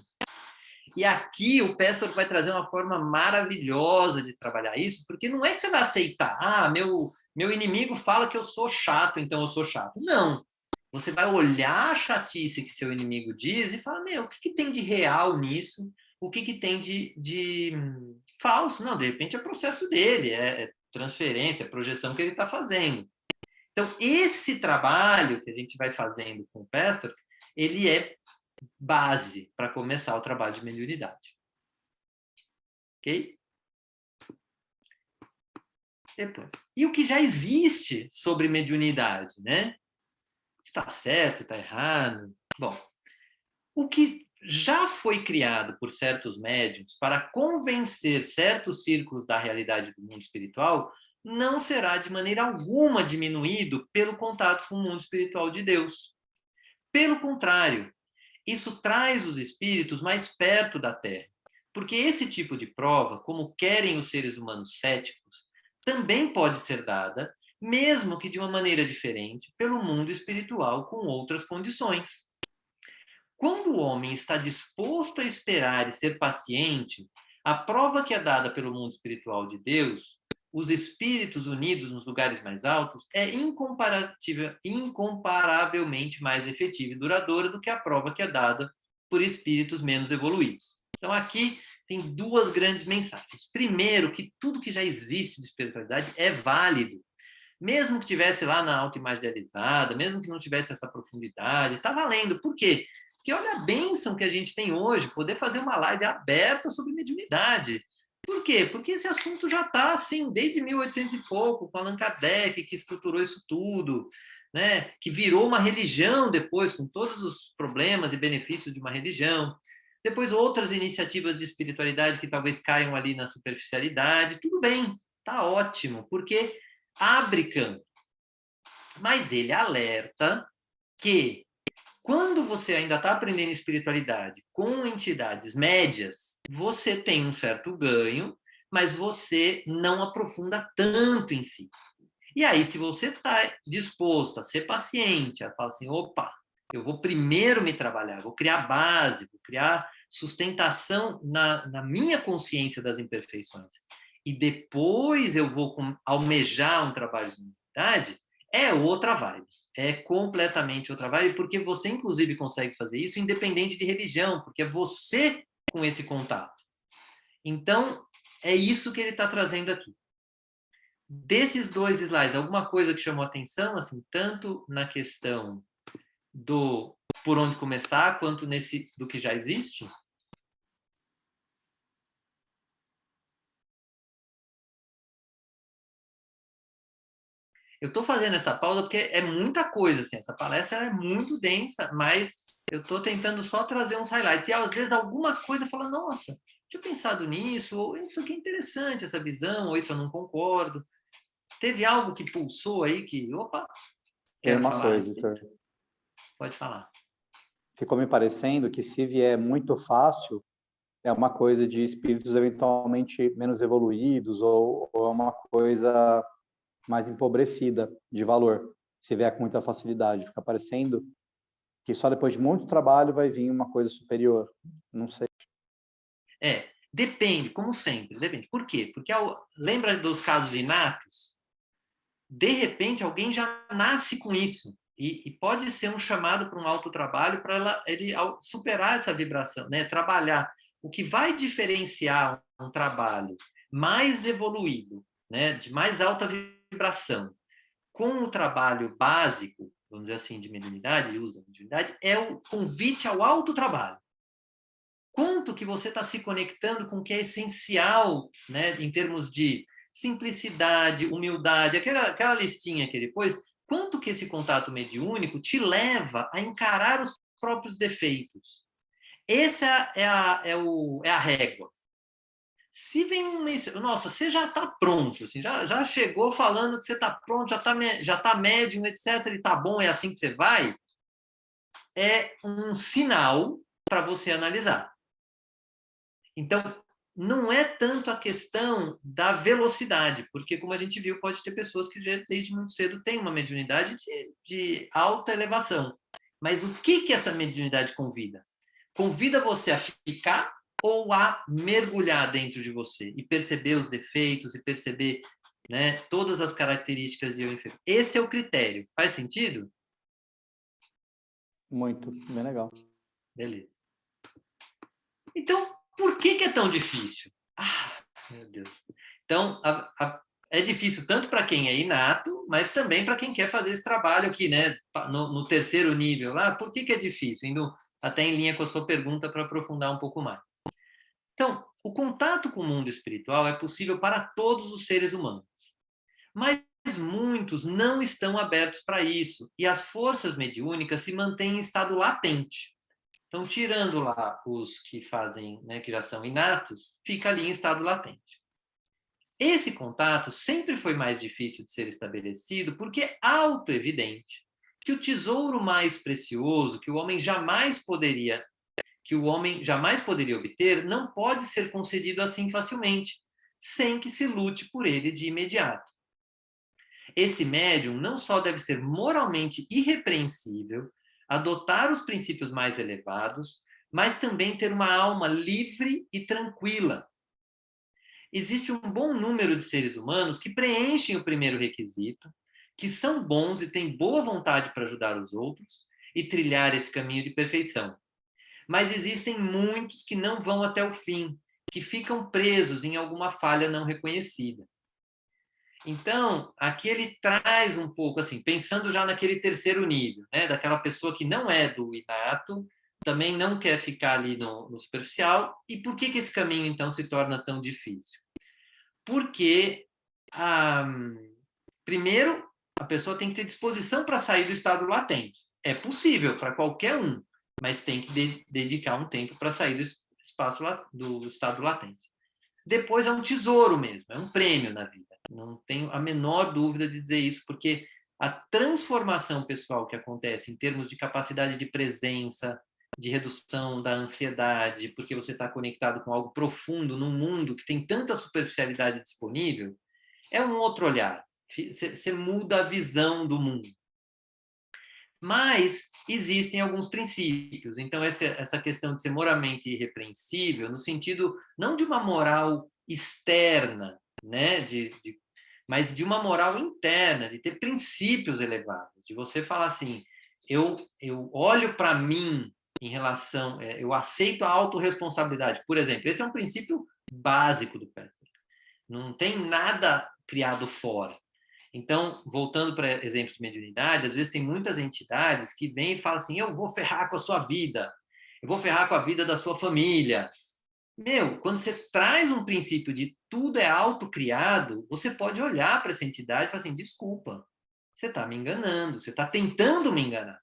E aqui o Pessoa vai trazer uma forma maravilhosa de trabalhar isso, porque não é que você vai aceitar, meu inimigo fala que eu sou chato, então eu sou chato. Não. Você vai olhar a chatice que seu inimigo diz e fala, o que tem de real nisso? O que tem de falso? Não, de repente é processo dele, é transferência, é projeção que ele está fazendo. Então, esse trabalho que a gente vai fazendo com o Pessoa, ele é base para começar o trabalho de mediunidade. Ok? Depois. E o que já existe sobre mediunidade, né? Está certo, está errado? Bom, o que já foi criado por certos médiuns para convencer certos círculos da realidade do mundo espiritual não será de maneira alguma diminuído pelo contato com o mundo espiritual de Deus. Pelo contrário, isso traz os espíritos mais perto da Terra, porque esse tipo de prova, como querem os seres humanos céticos, também pode ser dada, mesmo que de uma maneira diferente, pelo mundo espiritual com outras condições. Quando o homem está disposto a esperar e ser paciente, a prova que é dada pelo mundo espiritual de Deus, os espíritos unidos nos lugares mais altos, é incomparavelmente mais efetiva e duradoura do que a prova que é dada por espíritos menos evoluídos. Então, aqui tem duas grandes mensagens. Primeiro, que tudo que já existe de espiritualidade é válido. Mesmo que tivesse lá na autoimagem idealizada, mesmo que não tivesse essa profundidade, está valendo. Por quê? Porque olha a bênção que a gente tem hoje, poder fazer uma live aberta sobre mediunidade. Por quê? Porque esse assunto já está assim, desde 1800 e pouco, com Allan Kardec, que estruturou isso tudo, né? Que virou uma religião depois, com todos os problemas e benefícios de uma religião. Depois, outras iniciativas de espiritualidade que talvez caiam ali na superficialidade. Tudo bem, tá ótimo, porque abre campo. Mas ele alerta que quando você ainda está aprendendo espiritualidade com entidades médias, você tem um certo ganho, mas você não aprofunda tanto em si. E aí, se você está disposto a ser paciente, a falar assim, opa, eu vou primeiro me trabalhar, vou criar base, vou criar sustentação na minha consciência das imperfeições, e depois eu vou almejar um trabalho de unidade, é outra vibe. É completamente outra vibe, porque você, inclusive, consegue fazer isso independente de religião, porque é você com esse contato. Então, é isso que ele está trazendo aqui. Desses dois slides, alguma coisa que chamou atenção, assim, tanto na questão do por onde começar, quanto nesse do que já existe? Eu estou fazendo essa pausa porque é muita coisa, assim, essa palestra ela é muito densa, mas eu estou tentando só trazer uns highlights. E às vezes alguma coisa fala, nossa, tinha pensado nisso, ou isso aqui é interessante, essa visão, ou isso eu não concordo. Teve algo que pulsou aí que, opa, Tem quero uma falar a coisa, respeito? Heitor. Pode falar. Ficou me parecendo que se vier muito fácil, é uma coisa de espíritos eventualmente menos evoluídos ou é uma coisa mais empobrecida de valor, se vier com muita facilidade. Fica parecendo que só depois de muito trabalho vai vir uma coisa superior. Não sei. Depende, como sempre, depende. Por quê? Porque lembra dos casos inatos? De repente, alguém já nasce com isso. E pode ser um chamado para um autotrabalho para ele superar essa vibração, né? Trabalhar. O que vai diferenciar um trabalho mais evoluído, né? De mais alta vibração, com o trabalho básico, vamos dizer assim, de mediunidade, de uso da mediunidade, é o convite ao autotrabalho. Quanto que você está se conectando com o que é essencial, né, em termos de simplicidade, humildade, aquela listinha que ele pôs, quanto que esse contato mediúnico te leva a encarar os próprios defeitos. Essa é a régua. Se vem nossa, você já está pronto, assim, já chegou falando que você está pronto, já tá médium, etc, e tá bom, é assim que você vai, é um sinal para você analisar. Então, não é tanto a questão da velocidade, porque, como a gente viu, pode ter pessoas que desde muito cedo têm uma mediunidade de alta elevação. Mas o que essa mediunidade convida? Convida você a ficar ou a mergulhar dentro de você e perceber os defeitos e perceber, né, todas as características de eu inferior. Esse é o critério. Faz sentido? Muito, bem legal. Beleza. Então, por que é tão difícil? Meu Deus. Então, é difícil tanto para quem é inato, mas também para quem quer fazer esse trabalho aqui, né? No terceiro nível. Por que é difícil? Indo até em linha com a sua pergunta para aprofundar um pouco mais. Então, o contato com o mundo espiritual é possível para todos os seres humanos. Mas muitos não estão abertos para isso. E as forças mediúnicas se mantêm em estado latente. Então, tirando lá os que fazem, né, que já são inatos, fica ali em estado latente. Esse contato sempre foi mais difícil de ser estabelecido porque é auto-evidente que o tesouro mais precioso que o homem jamais poderia obter não pode ser concedido assim facilmente, sem que se lute por ele de imediato. Esse médium não só deve ser moralmente irrepreensível, adotar os princípios mais elevados, mas também ter uma alma livre e tranquila. Existe um bom número de seres humanos que preenchem o primeiro requisito, que são bons e têm boa vontade para ajudar os outros e trilhar esse caminho de perfeição. Mas existem muitos que não vão até o fim, que ficam presos em alguma falha não reconhecida. Então, aqui ele traz um pouco, assim, pensando já naquele terceiro nível, né, daquela pessoa que não é do inato, também não quer ficar ali no superficial. E por que esse caminho, então, se torna tão difícil? Porque, primeiro, a pessoa tem que ter disposição para sair do estado latente. É possível para qualquer um, mas tem que dedicar um tempo para sair do estado latente. Depois é um tesouro mesmo, é um prêmio na vida. Não tenho a menor dúvida de dizer isso, porque a transformação pessoal que acontece em termos de capacidade de presença, de redução da ansiedade, porque você está conectado com algo profundo num mundo que tem tanta superficialidade disponível, é um outro olhar. Você muda a visão do mundo. Mas existem alguns princípios. Então, essa questão de ser moralmente irrepreensível, no sentido não de uma moral externa, né, mas de uma moral interna, de ter princípios elevados, de você falar assim, eu olho para mim em relação, eu aceito a autorresponsabilidade. Por exemplo, esse é um princípio básico do Peter. Não tem nada criado fora. Então, voltando para exemplos de mediunidade, às vezes tem muitas entidades que vêm e falam assim, eu vou ferrar com a sua vida, eu vou ferrar com a vida da sua família. Quando você traz um princípio de tudo é autocriado, você pode olhar para essa entidade e falar assim, desculpa, você está me enganando, você está tentando me enganar.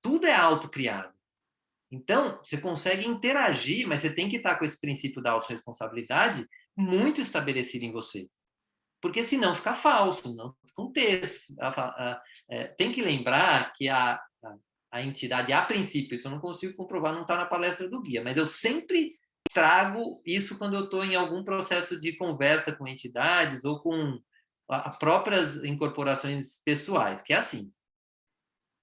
Tudo é autocriado. Então, você consegue interagir, mas você tem que estar com esse princípio da autorresponsabilidade muito estabelecido em você. Porque senão fica falso, não fica um texto. Tem que lembrar que a entidade, a princípio, isso eu não consigo comprovar, não está na palestra do guia, mas eu sempre trago isso quando eu estou em algum processo de conversa com entidades ou com próprias incorporações pessoais, que é assim.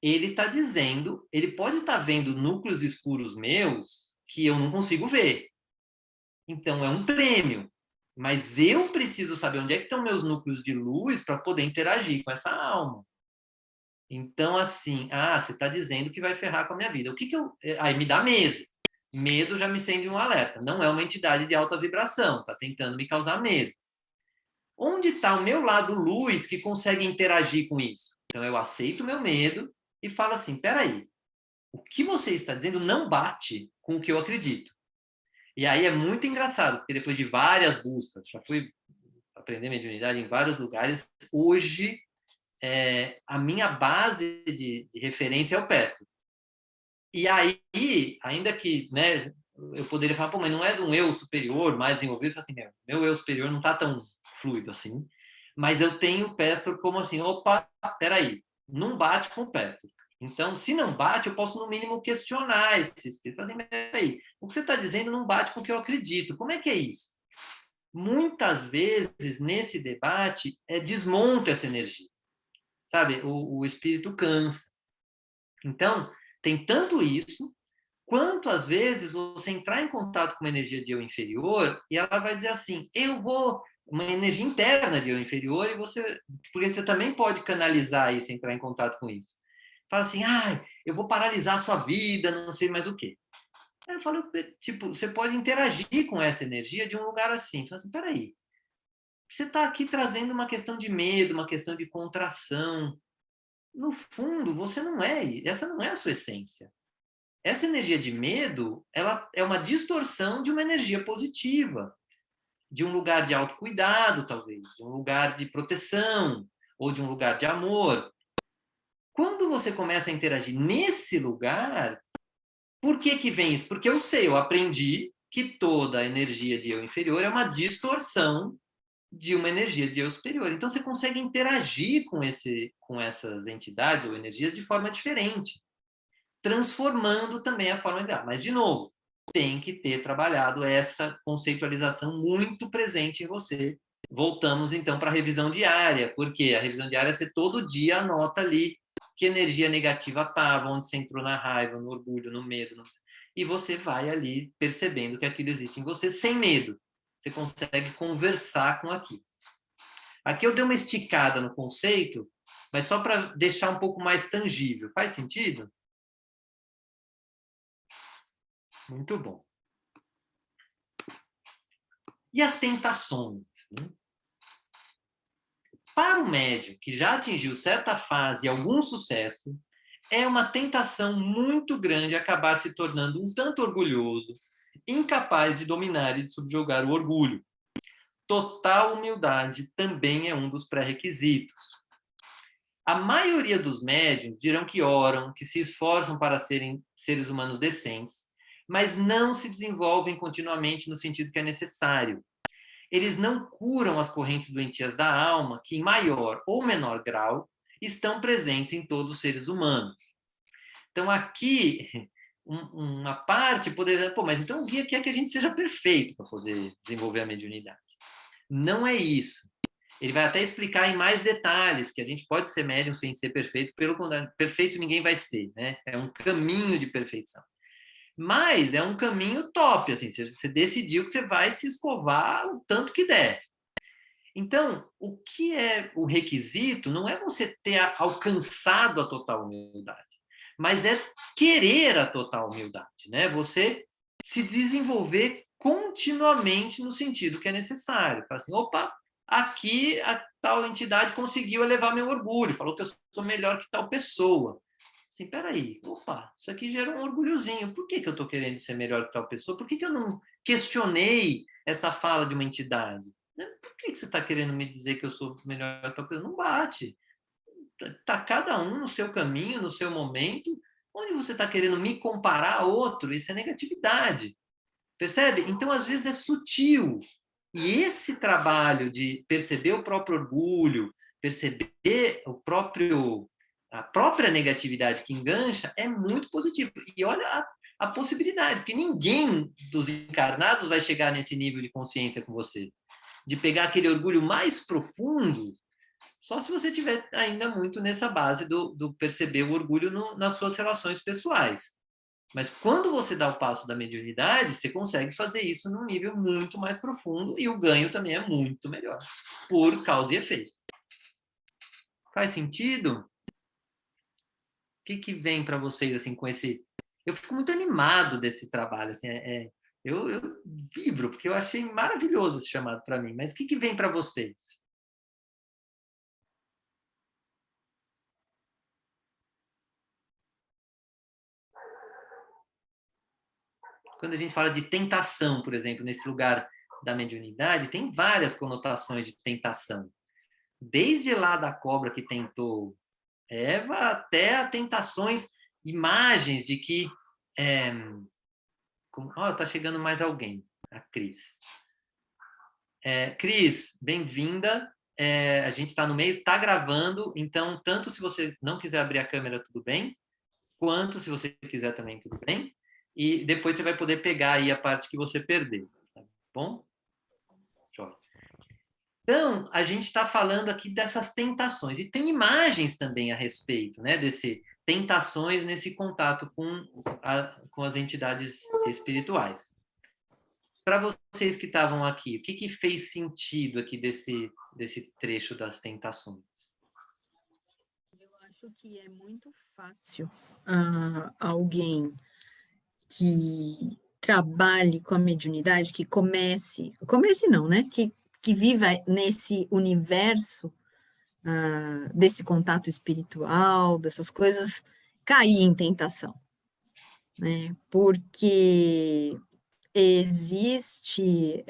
Ele está dizendo, ele pode estar vendo núcleos escuros meus que eu não consigo ver. Então, é um prêmio. Mas eu preciso saber onde é que estão meus núcleos de luz para poder interagir com essa alma. Então, assim, você está dizendo que vai ferrar com a minha vida. O que que eu... Aí me dá medo. Medo já me acende um alerta. Não é uma entidade de alta vibração, está tentando me causar medo. Onde está o meu lado luz que consegue interagir com isso? Então, eu aceito o meu medo e falo assim, peraí, o que você está dizendo não bate com o que eu acredito. E aí é muito engraçado, porque depois de várias buscas, já fui aprender mediunidade em vários lugares, hoje a minha base de referência é o Petro. E aí, ainda que, né, eu poderia falar, pô, mas não é de um eu superior mais desenvolvido, assim, meu eu superior não está tão fluido assim, mas eu tenho o Petro como assim, opa, peraí, não bate com o Petro. Então, se não bate, eu posso, no mínimo, questionar esse espírito. Assim, peraí, o que você está dizendo não bate com o que eu acredito. Como é que é isso? Muitas vezes, nesse debate, desmonta essa energia. Sabe? O espírito cansa. Então, tem tanto isso, quanto, às vezes, você entrar em contato com uma energia de eu inferior e ela vai dizer assim, eu vou... Uma energia interna de eu inferior, e você... Porque você também pode canalizar isso, entrar em contato com isso. Fala assim, eu vou paralisar a sua vida, não sei mais o quê. Aí eu falo, tipo, você pode interagir com essa energia de um lugar assim. Fala assim, peraí, você está aqui trazendo uma questão de medo, uma questão de contração. No fundo, você não é, essa não é a sua essência. Essa energia de medo, ela é uma distorção de uma energia positiva, de um lugar de autocuidado, talvez, de um lugar de proteção, ou de um lugar de amor. Quando você começa a interagir nesse lugar, por que que vem isso? Porque eu sei, eu aprendi que toda a energia de eu inferior é uma distorção de uma energia de eu superior. Então, você consegue interagir com essas entidades ou energias de forma diferente, transformando também a forma de dar. Mas, de novo, tem que ter trabalhado essa conceitualização muito presente em você. Voltamos, então, para a revisão diária, porque a revisão diária você todo dia anota ali que energia negativa estava, onde você entrou na raiva, no orgulho, no medo. E você vai ali percebendo que aquilo existe em você sem medo. Você consegue conversar com aquilo. Aqui eu dei uma esticada no conceito, mas só para deixar um pouco mais tangível. Faz sentido? Muito bom. E as tentações? Né? Para o médium que já atingiu certa fase e algum sucesso, é uma tentação muito grande acabar se tornando um tanto orgulhoso, incapaz de dominar e de subjugar o orgulho. Total humildade também é um dos pré-requisitos. A maioria dos médiuns dirão que oram, que se esforçam para serem seres humanos decentes, mas não se desenvolvem continuamente no sentido que é necessário. Eles não curam as correntes doentias da alma, que em maior ou menor grau estão presentes em todos os seres humanos. Então, aqui, uma parte poderia dizer, mas então o guia quer que a gente seja perfeito para poder desenvolver a mediunidade. Não é isso. Ele vai até explicar em mais detalhes que a gente pode ser médium sem ser perfeito, pelo contrário, perfeito ninguém vai ser, né? É um caminho de perfeição. Mas é um caminho top, assim, você decidiu que você vai se escovar o tanto que der. Então, o que é o requisito não é você ter alcançado a total humildade, mas é querer a total humildade, né? Você se desenvolver continuamente no sentido que é necessário. Fala assim, opa, aqui a tal entidade conseguiu elevar meu orgulho, falou que eu sou melhor que tal pessoa. Assim, peraí, opa, isso aqui gerou um orgulhozinho. Por que que eu estou querendo ser melhor que tal pessoa? Por que que eu não questionei essa fala de uma entidade? Por que que você está querendo me dizer que eu sou melhor que tal pessoa? Não bate. Está cada um no seu caminho, no seu momento. Onde você está querendo me comparar a outro, isso é negatividade. Percebe? Então, às vezes, é sutil. E esse trabalho de perceber o próprio orgulho, perceber a própria negatividade que engancha, é muito positivo. E olha a possibilidade, porque ninguém dos encarnados vai chegar nesse nível de consciência com você. De pegar aquele orgulho mais profundo, só se você tiver ainda muito nessa base do perceber o orgulho nas suas relações pessoais. Mas quando você dá o passo da mediunidade, você consegue fazer isso num nível muito mais profundo e o ganho também é muito melhor, por causa e efeito. Faz sentido? O que vem para vocês assim com esse... Eu fico muito animado desse trabalho, assim, eu vibro, porque eu achei maravilhoso esse chamado para mim. Mas o que vem para vocês? Quando a gente fala de tentação, por exemplo, nesse lugar da mediunidade, tem várias conotações de tentação. Desde lá da cobra que tentou Eva, até a tentações, imagens de que... tá chegando mais alguém, a Cris. Cris, bem-vinda. A gente está no meio, está gravando, então, tanto se você não quiser abrir a câmera, tudo bem, quanto se você quiser também, tudo bem. E depois você vai poder pegar aí a parte que você perdeu, tá bom? Então, a gente está falando aqui dessas tentações. E tem imagens também a respeito, né? Desse tentações nesse contato com as entidades espirituais. Para vocês que estavam aqui, o que fez sentido aqui desse trecho das tentações? Eu acho que é muito fácil alguém que trabalhe com a mediunidade, que comece não, né? Que viva nesse universo desse contato espiritual, dessas coisas, cair em tentação, né? Porque existe,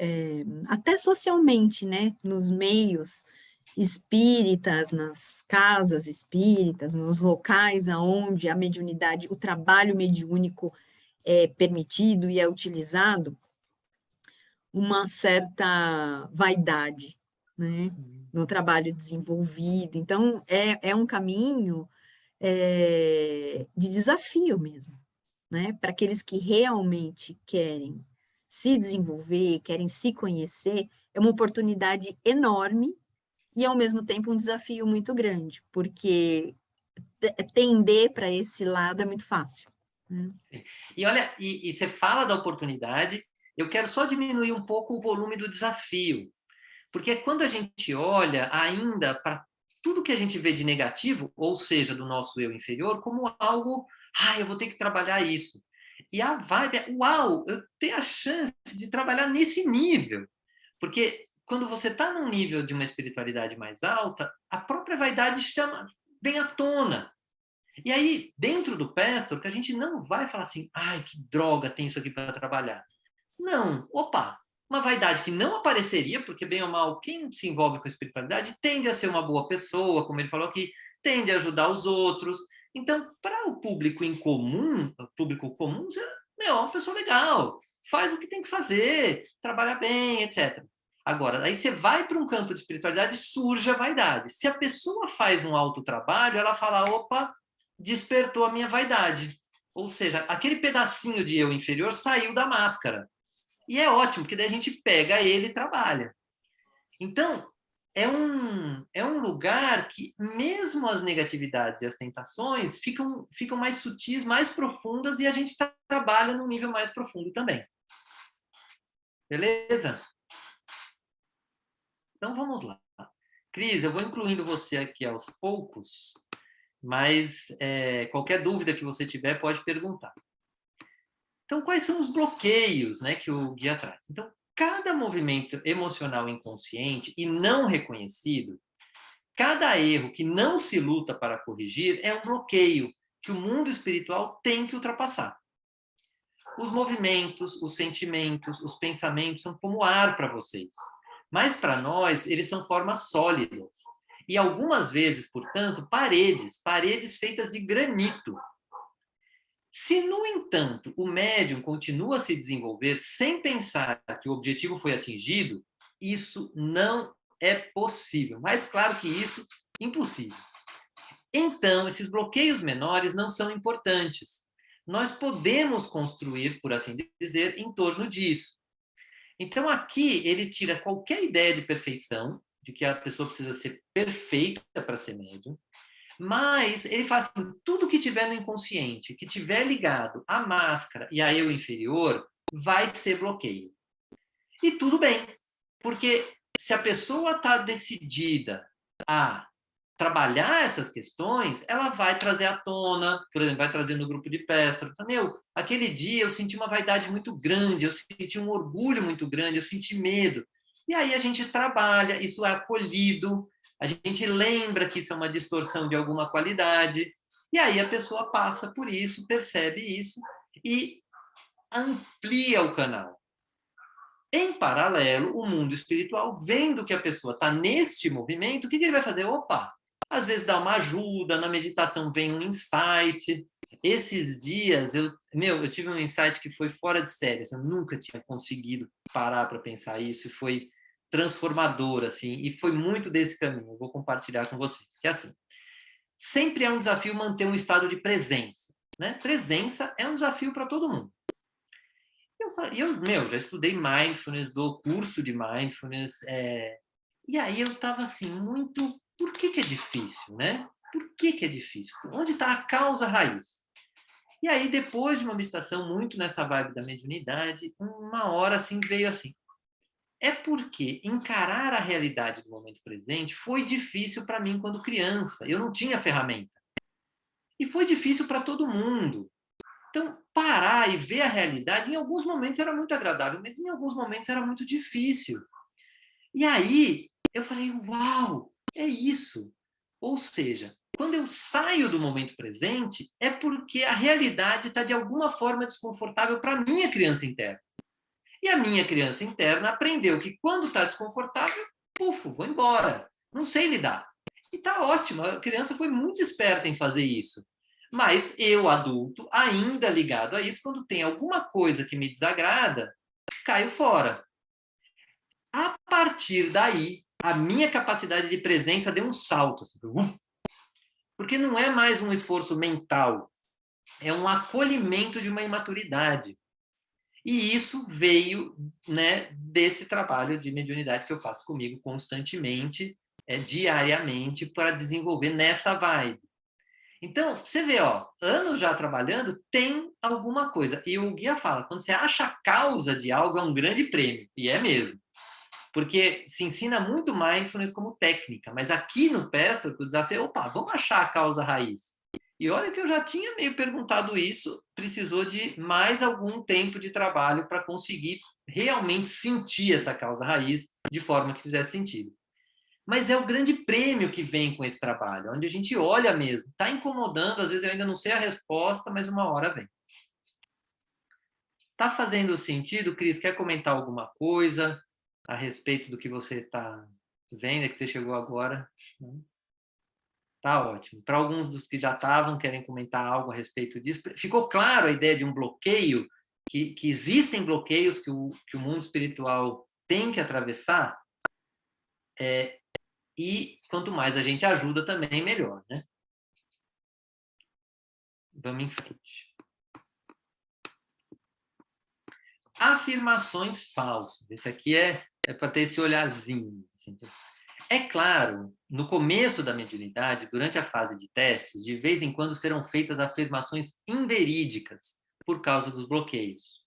até socialmente, né? Nos meios espíritas, nas casas espíritas, nos locais aonde a mediunidade, o trabalho mediúnico é permitido e é utilizado, uma certa vaidade, né, no trabalho desenvolvido. Então, é um caminho de desafio mesmo, né, para aqueles que realmente querem se desenvolver, querem se conhecer, é uma oportunidade enorme e, ao mesmo tempo, um desafio muito grande, porque tender para esse lado é muito fácil. Né? E olha, e você fala da oportunidade, eu quero só diminuir um pouco o volume do desafio, porque quando a gente olha ainda para tudo que a gente vê de negativo, ou seja, do nosso eu inferior, como algo, eu vou ter que trabalhar isso. E a vibe é, uau, eu tenho a chance de trabalhar nesse nível. Porque quando você está num nível de uma espiritualidade mais alta, a própria vaidade vem à tona. E aí, dentro do Pestor, que a gente não vai falar assim, que droga tem isso aqui para trabalhar. Não, uma vaidade que não apareceria, porque bem ou mal, quem se envolve com a espiritualidade tende a ser uma boa pessoa, como ele falou aqui, tende a ajudar os outros. Então, para o público em comum, o público comum, é uma pessoa legal, faz o que tem que fazer, trabalha bem, etc. Agora, aí você vai para um campo de espiritualidade, surge a vaidade. Se a pessoa faz um autotrabalho, ela fala, despertou a minha vaidade. Ou seja, aquele pedacinho de eu inferior saiu da máscara. E é ótimo, porque daí a gente pega ele e trabalha. Então, é um lugar que, mesmo as negatividades e as tentações, ficam mais sutis, mais profundas, e a gente trabalha num nível mais profundo também. Beleza? Então, vamos lá. Cris, eu vou incluindo você aqui aos poucos, mas qualquer dúvida que você tiver, pode perguntar. Então, quais são os bloqueios, né, que o guia traz? Então, cada movimento emocional inconsciente e não reconhecido, cada erro que não se luta para corrigir é um bloqueio que o mundo espiritual tem que ultrapassar. Os movimentos, os sentimentos, os pensamentos são como ar para vocês. Mas para nós, eles são formas sólidas. e algumas vezes, portanto, paredes feitas de granito. Se, no entanto, o médium continua a se desenvolver sem pensar que o objetivo foi atingido, isso não é possível. Mais claro que isso, impossível. Então, esses bloqueios menores não são importantes. Nós podemos construir, por assim dizer, em torno disso. Então, aqui, ele tira qualquer ideia de perfeição, de que a pessoa precisa ser perfeita para ser médium, mas ele fala assim, tudo que tiver no inconsciente, que tiver ligado à máscara e a eu inferior, vai ser bloqueio. E tudo bem, porque se a pessoa está decidida a trabalhar essas questões, ela vai trazer à tona, por exemplo, vai trazer no grupo de peça, meu, aquele dia eu senti uma vaidade muito grande, eu senti um orgulho muito grande, eu senti medo. E aí a gente trabalha, isso é acolhido, a gente lembra que isso é uma distorção de alguma qualidade, e aí a pessoa passa por isso, percebe isso e amplia o canal. Em paralelo, o mundo espiritual, vendo que a pessoa está neste movimento, o que ele vai fazer? Opa, às vezes dá uma ajuda, na meditação vem um insight. Esses dias, eu tive um insight que foi fora de série, eu nunca tinha conseguido parar para pensar isso, e foi transformador, assim, e foi muito desse caminho, eu vou compartilhar com vocês, que é assim, sempre é um desafio manter um estado de presença, né? Presença é um desafio para todo mundo. Já estudei Mindfulness, dou curso de Mindfulness, e aí eu estava assim, muito... Por que é difícil, né? Por que é difícil? Onde está a causa raiz? E aí, depois de uma meditação muito nessa vibe da mediunidade, uma hora assim veio assim, é porque encarar a realidade do momento presente foi difícil para mim quando criança, eu não tinha ferramenta. E foi difícil para todo mundo. Então, parar e ver a realidade, em alguns momentos era muito agradável, mas em alguns momentos era muito difícil. E aí, eu falei, uau, é isso. Ou seja, quando eu saio do momento presente, é porque a realidade está de alguma forma desconfortável para a minha criança interna. E a minha criança interna aprendeu que quando está desconfortável, pufo, vou embora. Não sei lidar. E está ótimo, a criança foi muito esperta em fazer isso. Mas eu, adulto, ainda ligado a isso, quando tem alguma coisa que me desagrada, caio fora. A partir daí, a minha capacidade de presença deu um salto. Assim, porque não é mais um esforço mental, é um acolhimento de uma imaturidade. E isso veio, né, desse trabalho de mediunidade que eu faço comigo constantemente, diariamente, para desenvolver nessa vibe. Então, você vê, anos já trabalhando, tem alguma coisa. E o guia fala, quando você acha a causa de algo, é um grande prêmio. E é mesmo. Porque se ensina muito mindfulness como técnica. Mas aqui no Pestor, o desafio é, opa, vamos achar a causa raiz. E olha que eu já tinha meio perguntado isso, precisou de mais algum tempo de trabalho para conseguir realmente sentir essa causa raiz de forma que fizesse sentido. Mas é o grande prêmio que vem com esse trabalho, onde a gente olha mesmo. Está incomodando, às vezes eu ainda não sei a resposta, mas uma hora vem. Está fazendo sentido, Cris? Quer comentar alguma coisa a respeito do que você está vendo, que você chegou agora? Tá ótimo. Para alguns dos que já estavam, querem comentar algo a respeito disso? Ficou claro a ideia de um bloqueio? Que existem bloqueios que o mundo espiritual tem que atravessar? E quanto mais a gente ajuda também, melhor, né? Vamos em frente. Afirmações falsas. Esse aqui é para ter esse olharzinho. Assim. É claro, no começo da mediunidade, durante a fase de testes, de vez em quando serão feitas afirmações inverídicas por causa dos bloqueios.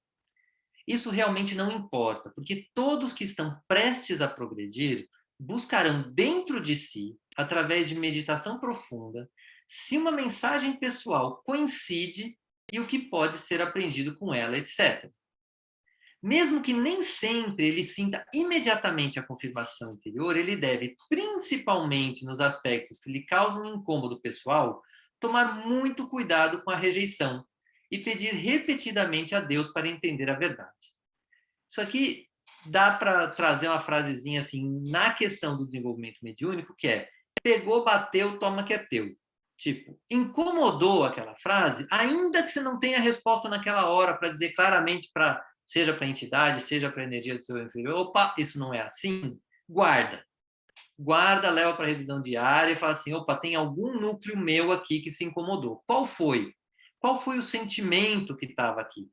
Isso realmente não importa, porque todos que estão prestes a progredir buscarão dentro de si, através de meditação profunda, se uma mensagem pessoal coincide e o que pode ser aprendido com ela, etc. Mesmo que nem sempre ele sinta imediatamente a confirmação interior, ele deve, principalmente nos aspectos que lhe causam incômodo pessoal, tomar muito cuidado com a rejeição e pedir repetidamente a Deus para entender a verdade. Isso aqui dá para trazer uma frasezinha assim, na questão do desenvolvimento mediúnico, que é: pegou, bateu, toma que é teu. Tipo, incomodou aquela frase, ainda que você não tenha resposta naquela hora para dizer claramente, seja para a entidade, seja para a energia do seu inferior, opa, isso não é assim, guarda. Guarda, leva para a revisão diária e fala assim, opa, tem algum núcleo meu aqui que se incomodou. Qual foi? Qual foi o sentimento que estava aqui?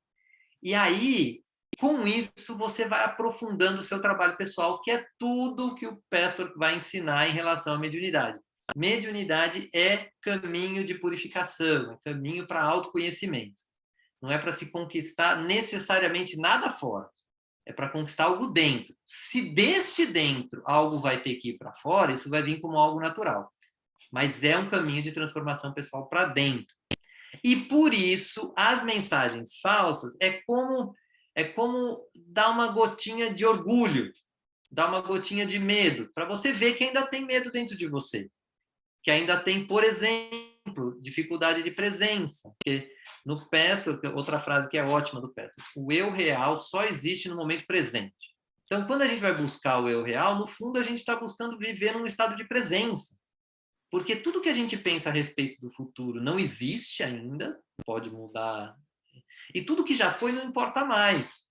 E aí, com isso, você vai aprofundando o seu trabalho pessoal, que é tudo que o Petro vai ensinar em relação à mediunidade. Mediunidade é caminho de purificação, é caminho para autoconhecimento. Não é para se conquistar necessariamente nada fora. É para conquistar algo dentro. Se deste dentro algo vai ter que ir para fora, isso vai vir como algo natural. Mas é um caminho de transformação pessoal para dentro. E por isso, as mensagens falsas é como dar uma gotinha de orgulho, dar uma gotinha de medo, para você ver que ainda tem medo dentro de você. Que ainda tem, por exemplo, dificuldade de presença. Porque no Petro, outra frase que é ótima do Petro, o eu real só existe no momento presente. Então, quando a gente vai buscar o eu real, no fundo a gente está buscando viver num estado de presença. Porque tudo que a gente pensa a respeito do futuro não existe ainda, pode mudar. E tudo que já foi não importa mais.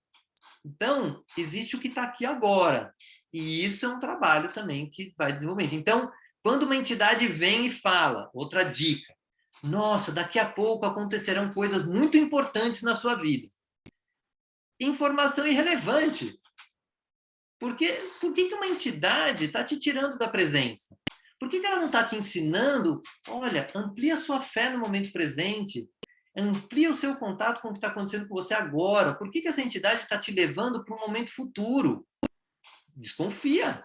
Então, existe o que está aqui agora. E isso é um trabalho também que vai desenvolvendo. Então, quando uma entidade vem e fala, outra dica, nossa, daqui a pouco acontecerão coisas muito importantes na sua vida. Informação irrelevante. Por que uma entidade está te tirando da presença? Por que ela não está te ensinando? Olha, amplia a sua fé no momento presente. Amplia o seu contato com o que está acontecendo com você agora. Por que essa entidade está te levando para um momento futuro? Desconfia.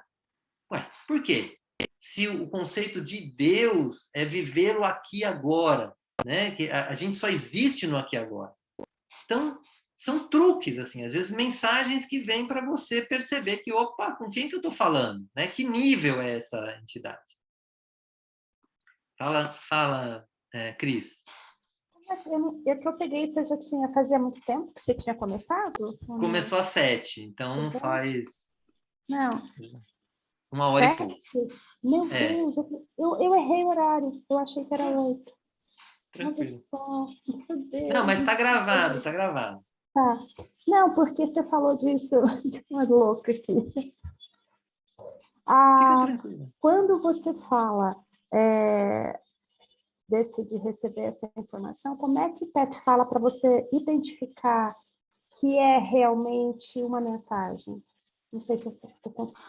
Ué, por quê? Se o conceito de Deus é viver o aqui e agora, né? Que a gente só existe no aqui e agora. Então, são truques, assim, às vezes mensagens que vêm para você perceber que, opa, com quem que eu estou falando? Né? Que nível é essa entidade? Fala, Cris. Eu que eu peguei, você já tinha, fazia muito tempo que você tinha começado? Começou às 7, então faz Não. 1h e pouco. Meu Deus, eu errei o horário, eu achei que era 8. Tranquilo. Olha só, meu Deus. Não, mas está gravado, tá gravado. Tá. Não, porque você falou disso, uma louca aqui. Fica tranquilo. Quando você fala de receber essa informação, como é que o PET fala para você identificar que é realmente uma mensagem? Não sei se eu consigo.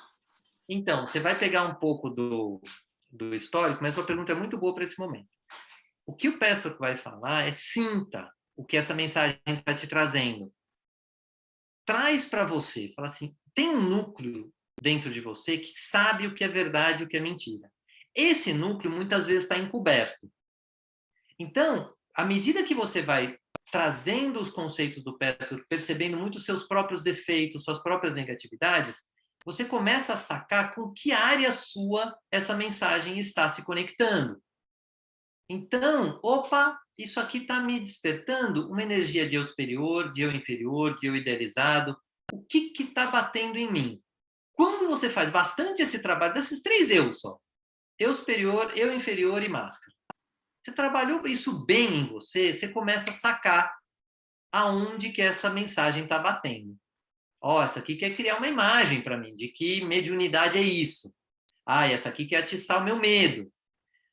Então, você vai pegar um pouco do histórico, mas a sua pergunta é muito boa para esse momento. O que o Petro vai falar é sinta o que essa mensagem está te trazendo. Traz para você, fala assim, tem um núcleo dentro de você que sabe o que é verdade e o que é mentira. Esse núcleo muitas vezes está encoberto. Então, à medida que você vai trazendo os conceitos do Petro, percebendo muito os seus próprios defeitos, suas próprias negatividades, você começa a sacar com que área sua essa mensagem está se conectando. Então, opa, isso aqui está me despertando uma energia de eu superior, de eu inferior, de eu idealizado. O que está batendo em mim? Quando você faz bastante esse trabalho, desses 3 eu só, eu superior, eu inferior e máscara, você trabalhou isso bem em você, você começa a sacar aonde que essa mensagem está batendo. Essa aqui quer criar uma imagem para mim de que mediunidade é isso. Essa aqui quer atiçar o meu medo.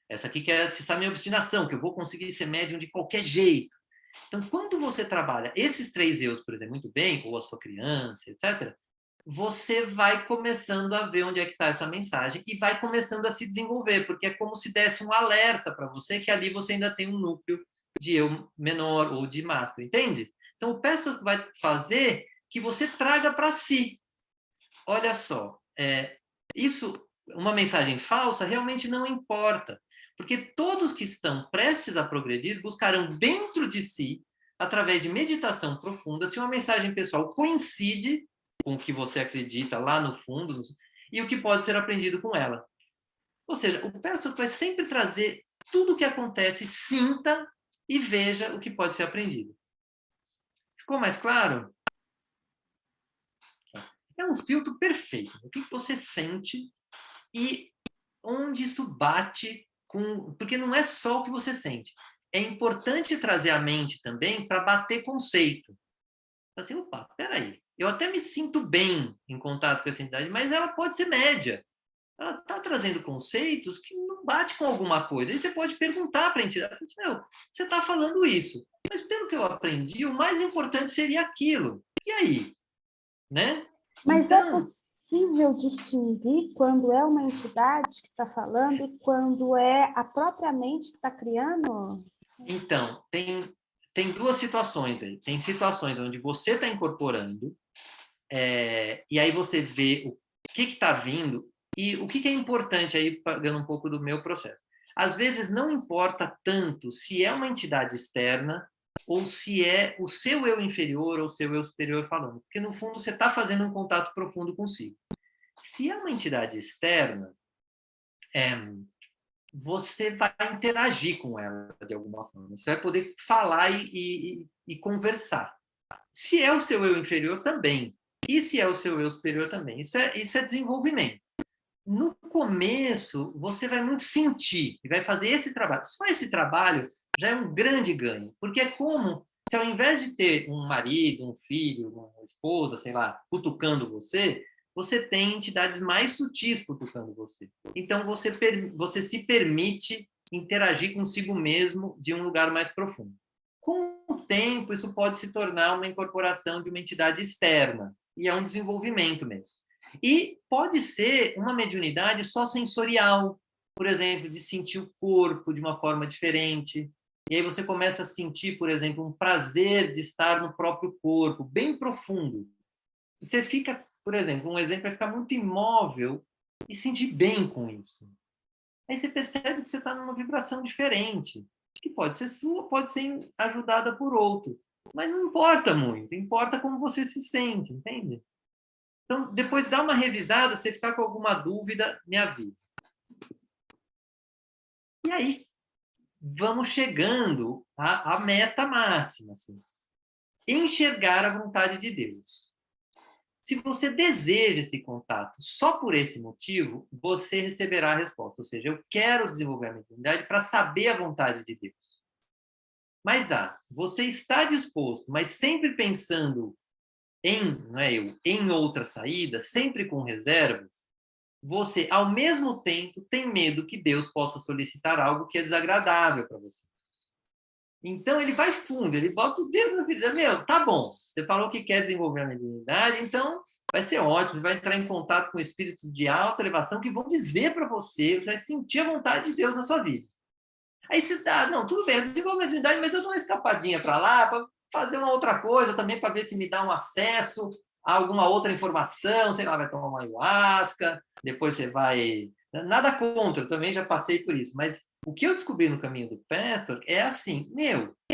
Essa aqui quer atiçar a minha obstinação, que eu vou conseguir ser médium de qualquer jeito. Então, quando você trabalha esses 3 eus, por exemplo, muito bem, ou a sua criança, etc., você vai começando a ver onde é que está essa mensagem e vai começando a se desenvolver, porque é como se desse um alerta para você que ali você ainda tem um núcleo de eu menor ou de máscara, entende? Então, o Peço vai fazer que você traga para si. Olha só, isso, uma mensagem falsa realmente não importa, porque todos que estão prestes a progredir buscarão dentro de si, através de meditação profunda, se uma mensagem pessoal coincide com o que você acredita lá no fundo e o que pode ser aprendido com ela. Ou seja, o Peço vai sempre trazer tudo o que acontece, sinta e veja o que pode ser aprendido. Ficou mais claro? É um filtro perfeito. O que você sente e onde isso bate com... Porque não é só o que você sente. É importante trazer a mente também para bater conceito. Assim, opa, peraí, eu até me sinto bem em contato com essa entidade, mas ela pode ser média. Ela está trazendo conceitos que não bate com alguma coisa. Aí você pode perguntar para a entidade, meu, você está falando isso, mas pelo que eu aprendi, o mais importante seria aquilo. E aí? Né? Mas é Então, possível distinguir quando é uma entidade que está falando e quando é a própria mente que está criando? então tem duas situações aí. Tem situações onde você está incorporando, e aí você vê o que está vindo, e o que é importante aí, pegando um pouco do meu processo. Às vezes não importa tanto se é uma entidade externa ou se é o seu eu inferior ou o seu eu superior falando, porque no fundo você está fazendo um contato profundo consigo. Se é uma entidade externa, você vai interagir com ela de alguma forma. Você vai poder falar e conversar. Se é o seu eu inferior, também. E se é o seu eu superior, também. Isso é desenvolvimento. No começo, você vai muito sentir e vai fazer esse trabalho. Só esse trabalho já é um grande ganho, porque é como se ao invés de ter um marido, um filho, uma esposa, sei lá, cutucando você, você tem entidades mais sutis cutucando você. Então, você se permite interagir consigo mesmo de um lugar mais profundo. Com o tempo, isso pode se tornar uma incorporação de uma entidade externa, e é um desenvolvimento mesmo. E pode ser uma mediunidade só sensorial, por exemplo, de sentir o corpo de uma forma diferente. E aí você começa a sentir, por exemplo, um prazer de estar no próprio corpo, bem profundo. E você fica, por exemplo, um exemplo é ficar muito imóvel e sentir bem com isso. Aí você percebe que você está numa vibração diferente, que pode ser sua, pode ser ajudada por outro. Mas não importa muito, importa como você se sente, entende? Então, depois dá uma revisada, se ficar com alguma dúvida, me avisa. E aí, vamos chegando à meta máxima. Assim. Enxergar a vontade de Deus. Se você deseja esse contato só por esse motivo, você receberá a resposta. Ou seja, eu quero desenvolver a mediunidade para saber a vontade de Deus. Mas, você está disposto, mas sempre pensando em outra saída, sempre com reservas, você, ao mesmo tempo, tem medo que Deus possa solicitar algo que é desagradável para você. Então, ele vai fundo, ele bota o dedo na ferida. Meu, tá bom, você falou que quer desenvolver a mediunidade, então vai ser ótimo, vai entrar em contato com espíritos de alta elevação que vão dizer para você, você vai sentir a vontade de Deus na sua vida. Aí você dá, não, tudo bem, eu desenvolvo a mediunidade, mas eu dou uma escapadinha para lá, para fazer uma outra coisa também, para ver se me dá um acesso a alguma outra informação, sei lá, vai tomar uma ayahuasca, depois você vai... Nada contra, eu também já passei por isso, mas o que eu descobri no caminho do Peter é assim,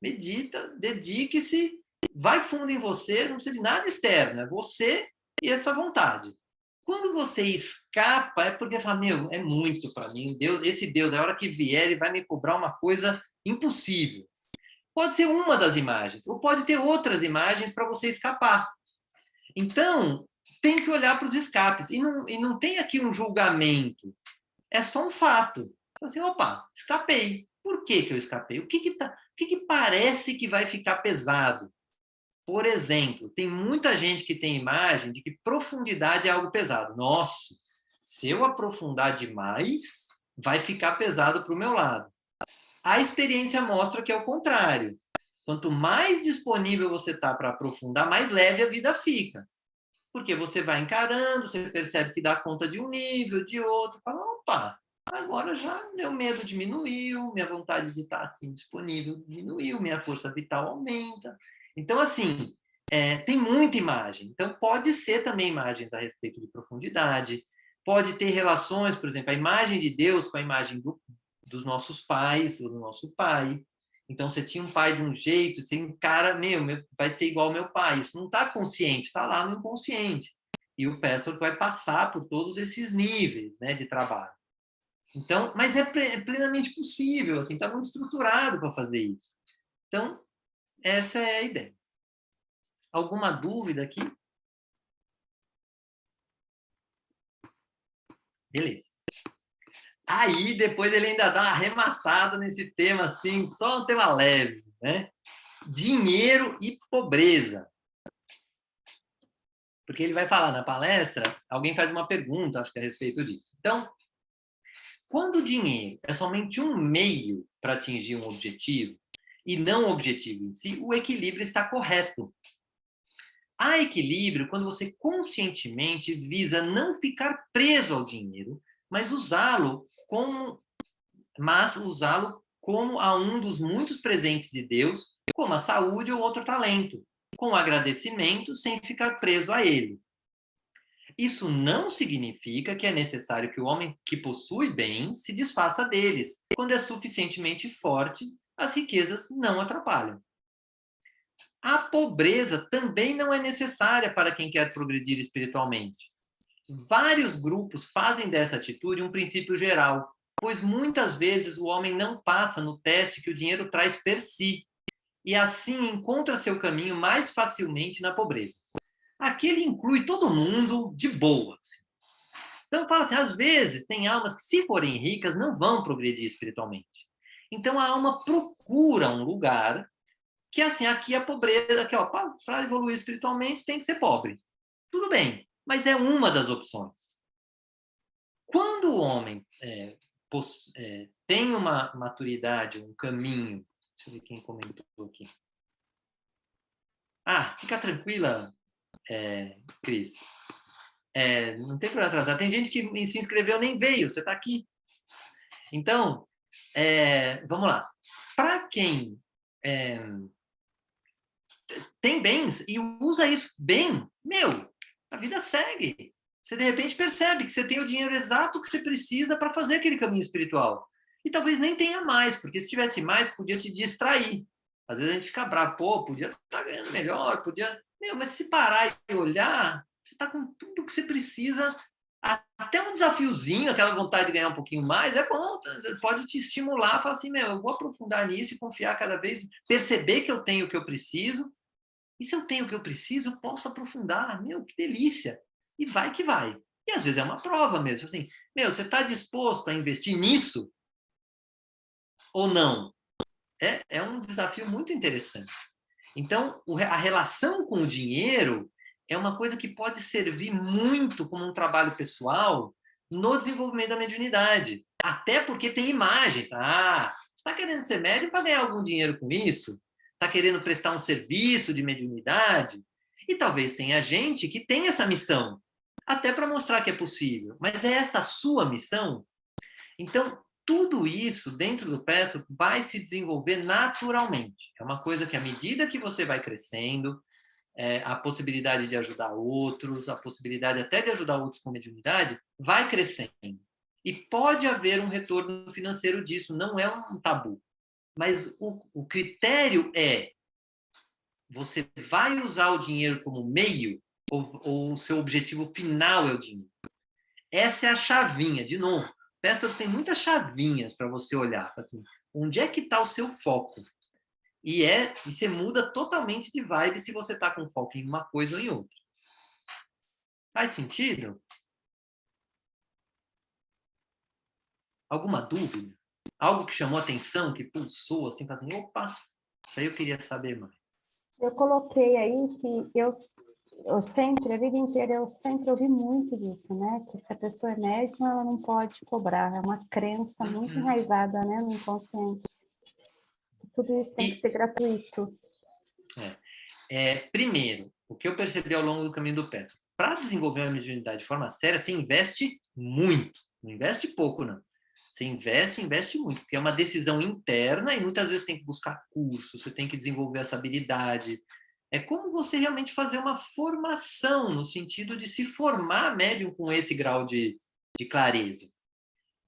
medita, dedique-se, vai fundo em você, não precisa de nada externo, é você e essa vontade. Quando você escapa, é porque fala, é muito para mim, Deus, esse Deus, a hora que vier, ele vai me cobrar uma coisa impossível. Pode ser uma das imagens, ou pode ter outras imagens para você escapar. Então, tem que olhar para os escapes. E não tem aqui um julgamento. É só um fato. Assim, opa, escapei. Por que eu escapei? O que parece que vai ficar pesado? Por exemplo, tem muita gente que tem imagem de que profundidade é algo pesado. Nossa, se eu aprofundar demais, vai ficar pesado para o meu lado. A experiência mostra que é o contrário. Quanto mais disponível você está para aprofundar, mais leve a vida fica. Porque você vai encarando, você percebe que dá conta de um nível, de outro, fala, opa, agora já meu medo diminuiu, minha vontade de estar assim disponível diminuiu, minha força vital aumenta. Então, assim, tem muita imagem. Então, pode ser também imagens a respeito de profundidade, pode ter relações, por exemplo, a imagem de Deus com a imagem dos nossos pais, ou do nosso pai. Então, você tinha um pai de um jeito, você encara, vai ser igual ao meu pai. Isso não está consciente, está lá no inconsciente. E o Pessoa vai passar por todos esses níveis, né, de trabalho. Então, mas é plenamente possível, assim, está muito estruturado para fazer isso. Então, essa é a ideia. Alguma dúvida aqui? Beleza. Aí, depois ele ainda dá uma arrematada nesse tema, assim, só um tema leve, né? Dinheiro e pobreza. Porque ele vai falar na palestra, alguém faz uma pergunta, acho que a respeito disso. Então, quando o dinheiro é somente um meio para atingir um objetivo, e não o objetivo em si, o equilíbrio está correto. Há equilíbrio quando você conscientemente visa não ficar preso ao dinheiro, mas usá-lo como a um dos muitos presentes de Deus, como a saúde ou outro talento, com agradecimento sem ficar preso a ele. Isso não significa que é necessário que o homem que possui bens se desfaça deles. Quando é suficientemente forte, as riquezas não atrapalham. A pobreza também não é necessária para quem quer progredir espiritualmente. Vários grupos fazem dessa atitude um princípio geral, pois muitas vezes o homem não passa no teste que o dinheiro traz per si, e assim encontra seu caminho mais facilmente na pobreza. Aqui ele inclui todo mundo de boa. Então, fala assim, às vezes tem almas que, se forem ricas, não vão progredir espiritualmente. Então, a alma procura um lugar que, assim, aqui a pobreza, aqui, ó, para evoluir espiritualmente tem que ser pobre. Tudo bem, mas é uma das opções. Quando o homem tem uma maturidade, um caminho, deixa eu ver quem comentou aqui. Fica tranquila, Cris. Não tem problema atrasar. Tem gente que se inscreveu nem veio, você está aqui. Então, vamos lá. Para quem tem bens e usa isso bem, a vida segue. Você, de repente, percebe que você tem o dinheiro exato que você precisa para fazer aquele caminho espiritual. E talvez nem tenha mais, porque se tivesse mais, podia te distrair. Às vezes a gente fica bravo, podia estar ganhando melhor, podia... mas se parar e olhar, você está com tudo que você precisa, até um desafiozinho, aquela vontade de ganhar um pouquinho mais, é bom, pode te estimular, falar assim, eu vou aprofundar nisso e confiar cada vez, perceber que eu tenho o que eu preciso, e se eu tenho o que eu preciso, eu posso aprofundar, que delícia, e vai que vai. E às vezes é uma prova mesmo, assim, você está disposto a investir nisso ou não? É um desafio muito interessante. Então, a relação com o dinheiro é uma coisa que pode servir muito como um trabalho pessoal no desenvolvimento da mediunidade. Até porque tem imagens. Você está querendo ser médium para ganhar algum dinheiro com isso? Está querendo prestar um serviço de mediunidade? E talvez tenha gente que tem essa missão, até para mostrar que é possível. Mas é esta a sua missão? Então, tudo isso dentro do Petro vai se desenvolver naturalmente. É uma coisa que, à medida que você vai crescendo, a possibilidade de ajudar outros, a possibilidade até de ajudar outros com mediunidade, vai crescendo. E pode haver um retorno financeiro disso, não é um tabu. Mas o critério é, você vai usar o dinheiro como meio ou o seu objetivo final é o dinheiro? Essa é a chavinha, de novo. Peço que tem muitas chavinhas para você olhar, assim, onde é que está o seu foco? E você muda totalmente de vibe se você está com foco em uma coisa ou em outra. Faz sentido? Alguma dúvida? Algo que chamou atenção, que pulsou, assim, assim, opa, isso aí eu queria saber mais. Eu coloquei aí que eu sempre, a vida inteira, eu sempre ouvi muito disso, né? Que se a pessoa é médium, ela não pode cobrar. É uma crença muito enraizada, né, no inconsciente. Tudo isso tem que ser gratuito. Primeiro, o que eu percebi ao longo do caminho do Petro, para desenvolver uma mediunidade de forma séria, você investe muito. Não investe pouco, não. Você investe muito, porque é uma decisão interna e muitas vezes tem que buscar curso, você tem que desenvolver essa habilidade. É como você realmente fazer uma formação, no sentido de se formar médium com esse grau de clareza.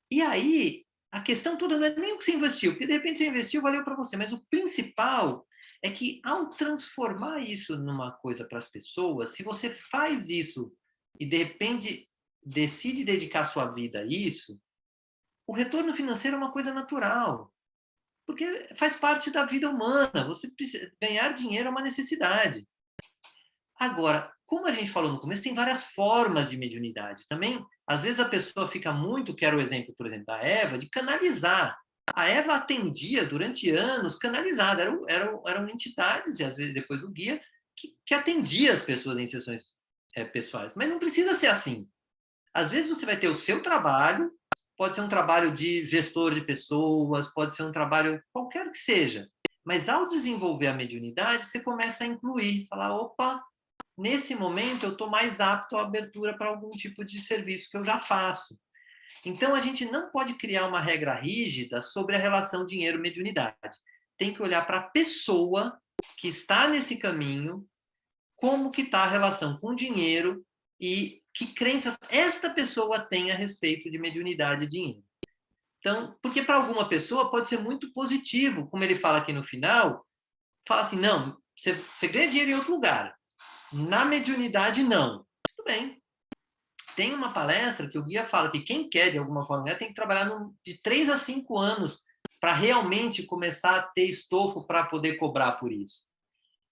E aí, a questão toda não é nem o que você investiu, porque de repente você investiu, valeu para você, mas o principal é que, ao transformar isso numa coisa para as pessoas, se você faz isso e de repente decide dedicar sua vida a isso, o retorno financeiro é uma coisa natural, porque faz parte da vida humana. Você precisa, ganhar dinheiro é uma necessidade. Agora, como a gente falou no começo, tem várias formas de mediunidade. Também, às vezes, a pessoa fica muito, que era o exemplo, por exemplo, da Eva, de canalizar. A Eva atendia durante anos canalizada. Eram entidades, e às vezes depois o guia, que atendia as pessoas em sessões pessoais. Mas não precisa ser assim. Às vezes você vai ter o seu trabalho, pode ser um trabalho de gestor de pessoas, pode ser um trabalho qualquer que seja. Mas ao desenvolver a mediunidade, você começa a incluir, falar, opa, nesse momento eu estou mais apto à abertura para algum tipo de serviço que eu já faço. Então a gente não pode criar uma regra rígida sobre a relação dinheiro-mediunidade. Tem que olhar para a pessoa que está nesse caminho, como que está a relação com o dinheiro e que crenças esta pessoa tem a respeito de mediunidade e dinheiro. Então, porque para alguma pessoa pode ser muito positivo, como ele fala aqui no final, fala assim, não, você ganha dinheiro em outro lugar, na mediunidade não. Tudo bem. Tem uma palestra que o guia fala que quem quer, de alguma forma, tem que trabalhar de 3 a 5 anos para realmente começar a ter estofo para poder cobrar por isso.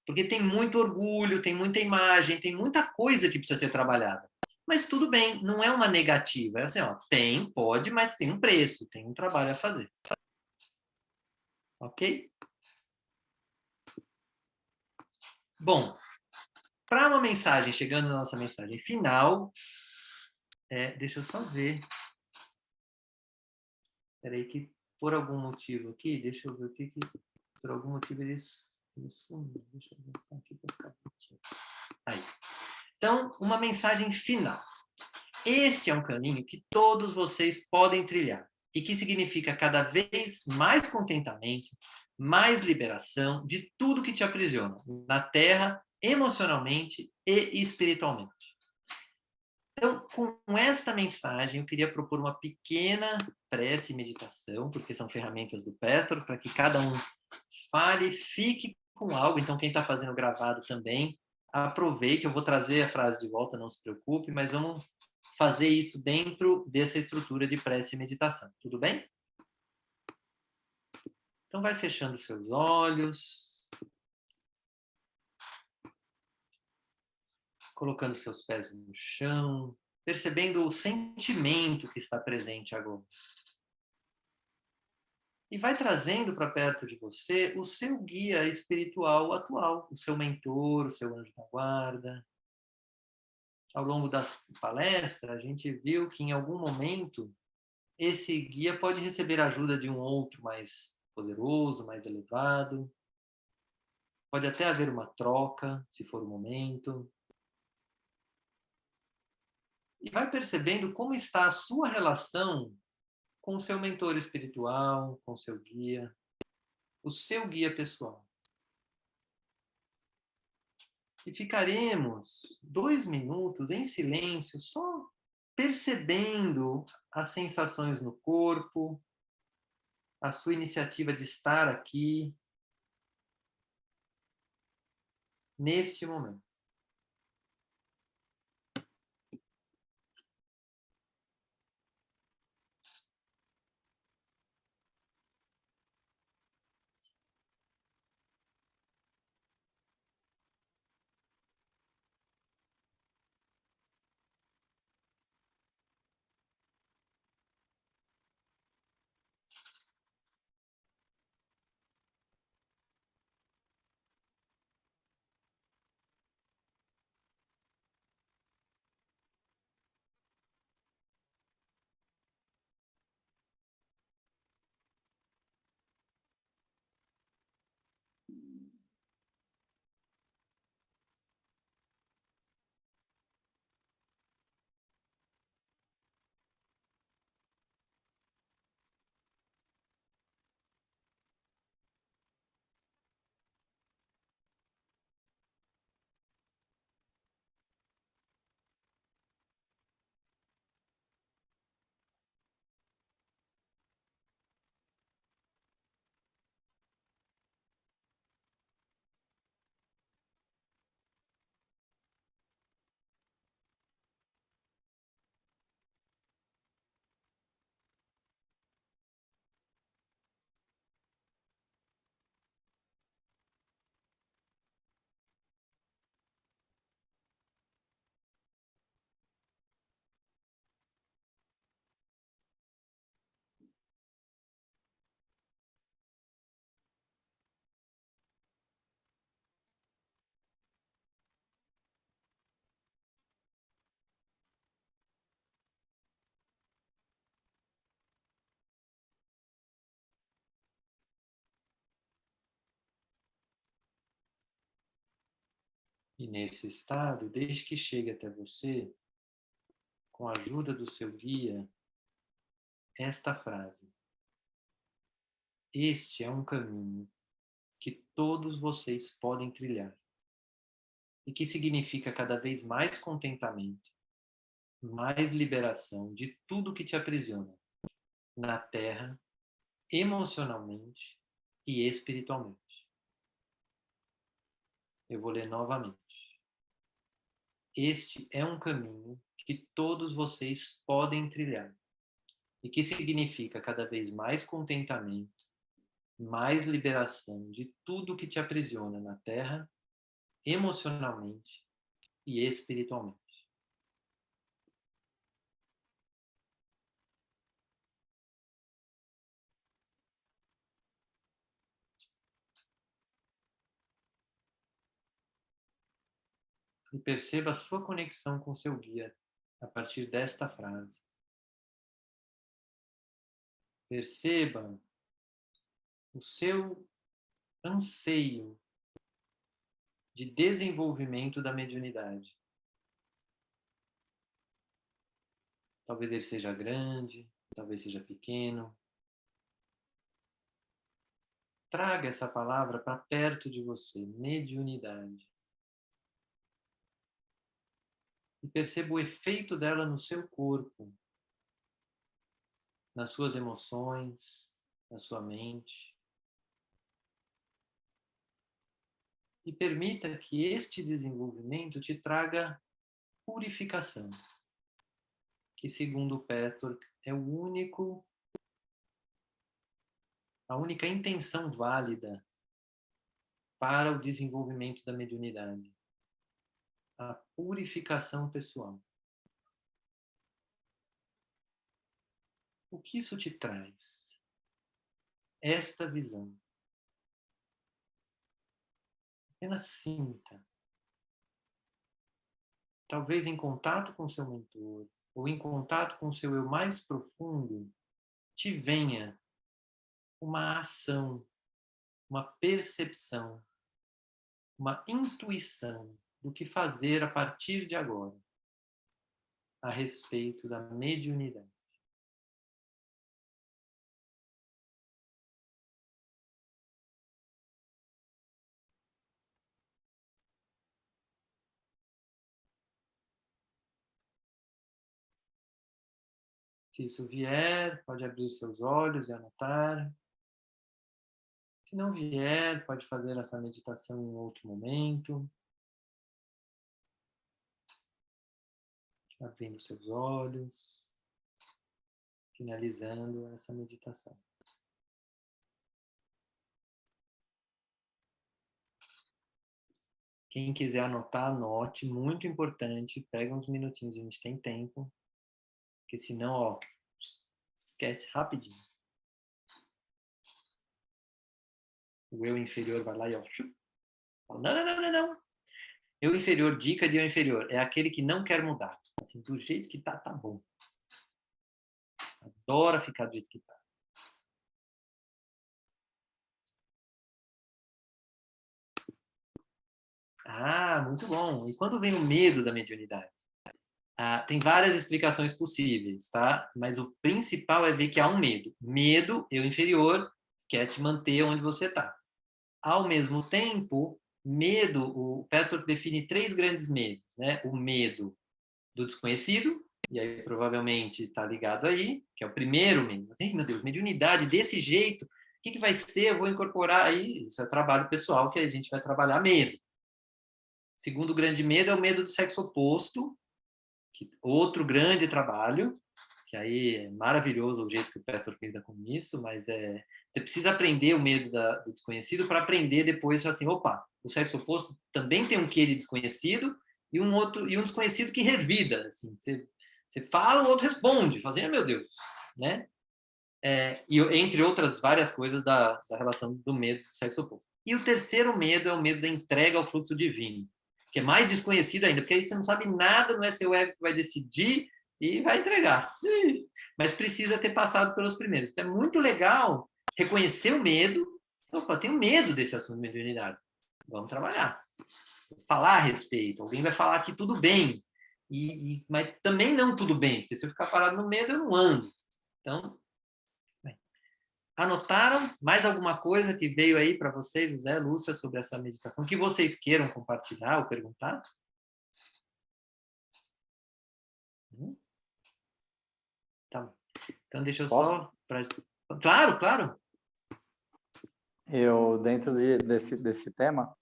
Porque tem muito orgulho, tem muita imagem, tem muita coisa que precisa ser trabalhada. Mas tudo bem, não é uma negativa. É assim, ó, tem, pode, mas tem um preço, tem um trabalho a fazer. Ok? Bom, para uma mensagem, chegando na nossa mensagem final, deixa eu só ver. Espera aí que, por algum motivo aqui, deixa eu ver o que por algum motivo eles sumiram. Deixa eu ver aqui para ficar. Aí. Então, uma mensagem final. Este é um caminho que todos vocês podem trilhar e que significa cada vez mais contentamento, mais liberação de tudo que te aprisiona na Terra, emocionalmente e espiritualmente. Então, com esta mensagem, eu queria propor uma pequena prece e meditação, porque são ferramentas do Pestor, para que cada um fale, fique com algo. Então, quem está fazendo gravado também, aproveite. Eu vou trazer a frase de volta, não se preocupe, mas vamos fazer isso dentro dessa estrutura de prece e meditação. Tudo bem? Então, vai fechando seus olhos, colocando seus pés no chão, percebendo o sentimento que está presente agora. E vai trazendo para perto de você o seu guia espiritual atual, o seu mentor, o seu anjo da guarda. Ao longo da palestra, a gente viu que em algum momento esse guia pode receber ajuda de um outro mais poderoso, mais elevado. Pode até haver uma troca, se for o momento. E vai percebendo como está a sua relação com o seu mentor espiritual, com o seu guia, o seu guia pessoal. E ficaremos 2 minutos em silêncio, só percebendo as sensações no corpo, a sua iniciativa de estar aqui, neste momento. E nesse estado, deixe que chegue até você, com a ajuda do seu guia, esta frase: este é um caminho que todos vocês podem trilhar e que significa cada vez mais contentamento, mais liberação de tudo que te aprisiona na Terra, emocionalmente e espiritualmente. Eu vou ler novamente. Este é um caminho que todos vocês podem trilhar e que significa cada vez mais contentamento, mais liberação de tudo que te aprisiona na Terra, emocionalmente e espiritualmente. E perceba a sua conexão com seu guia a partir desta frase. Perceba o seu anseio de desenvolvimento da mediunidade. Talvez ele seja grande, talvez seja pequeno. Traga essa palavra para perto de você, mediunidade. E perceba o efeito dela no seu corpo, nas suas emoções, na sua mente. E permita que este desenvolvimento te traga purificação, que segundo Petzold é a única intenção válida para o desenvolvimento da mediunidade. A purificação pessoal. O que isso te traz? Esta visão. Apenas sinta. Talvez em contato com seu mentor, ou em contato com seu eu mais profundo, te venha uma ação, uma percepção, uma intuição do que fazer a partir de agora, a respeito da mediunidade. Se isso vier, pode abrir seus olhos e anotar. Se não vier, pode fazer essa meditação em outro momento. Abrindo seus olhos, finalizando essa meditação. Quem quiser anotar, anote, muito importante, pega uns minutinhos, a gente tem tempo, porque senão, ó, esquece rapidinho. O eu inferior vai lá e ó, fala, não. Eu inferior, dica de eu inferior, é aquele que não quer mudar. Assim, do jeito que tá bom. Adora ficar do jeito que tá. Ah, muito bom. E quando vem o medo da mediunidade? Tem várias explicações possíveis, tá? Mas o principal é ver que há um medo. Medo, eu inferior, quer te manter onde você está. Ao mesmo tempo, medo, o Petzold define 3 grandes medos, né? O medo do desconhecido, e aí provavelmente está ligado aí, que é o primeiro medo. Meu Deus, mediunidade desse jeito, o que vai ser? Eu vou incorporar aí, isso é trabalho pessoal que a gente vai trabalhar medo. Segundo grande medo é o medo do sexo oposto, que outro grande trabalho, que aí é maravilhoso o jeito que o Petzold lida com isso, mas você precisa aprender o medo do desconhecido para aprender depois assim, opa, o sexo oposto também tem um quê de desconhecido e um desconhecido que revida, assim, você fala, o outro responde, fazendo, meu Deus, né? E entre outras várias coisas da relação do medo do sexo oposto. E o terceiro medo é o medo da entrega ao fluxo divino, que é mais desconhecido ainda, porque aí você não sabe nada, não é seu ego que vai decidir e vai entregar. Mas precisa ter passado pelos primeiros. Então é muito legal reconhecer o medo. Opa, tenho medo desse assunto de mediunidade. Vamos trabalhar. falar a respeito, alguém vai falar que tudo bem, mas também não tudo bem, porque se eu ficar parado no medo, eu não ando. Então, bem, anotaram mais alguma coisa que veio aí para vocês, José, Lúcia, sobre essa meditação, que vocês queiram compartilhar ou perguntar? Tá. Então, deixa eu só... Claro, claro. Eu, dentro desse tema,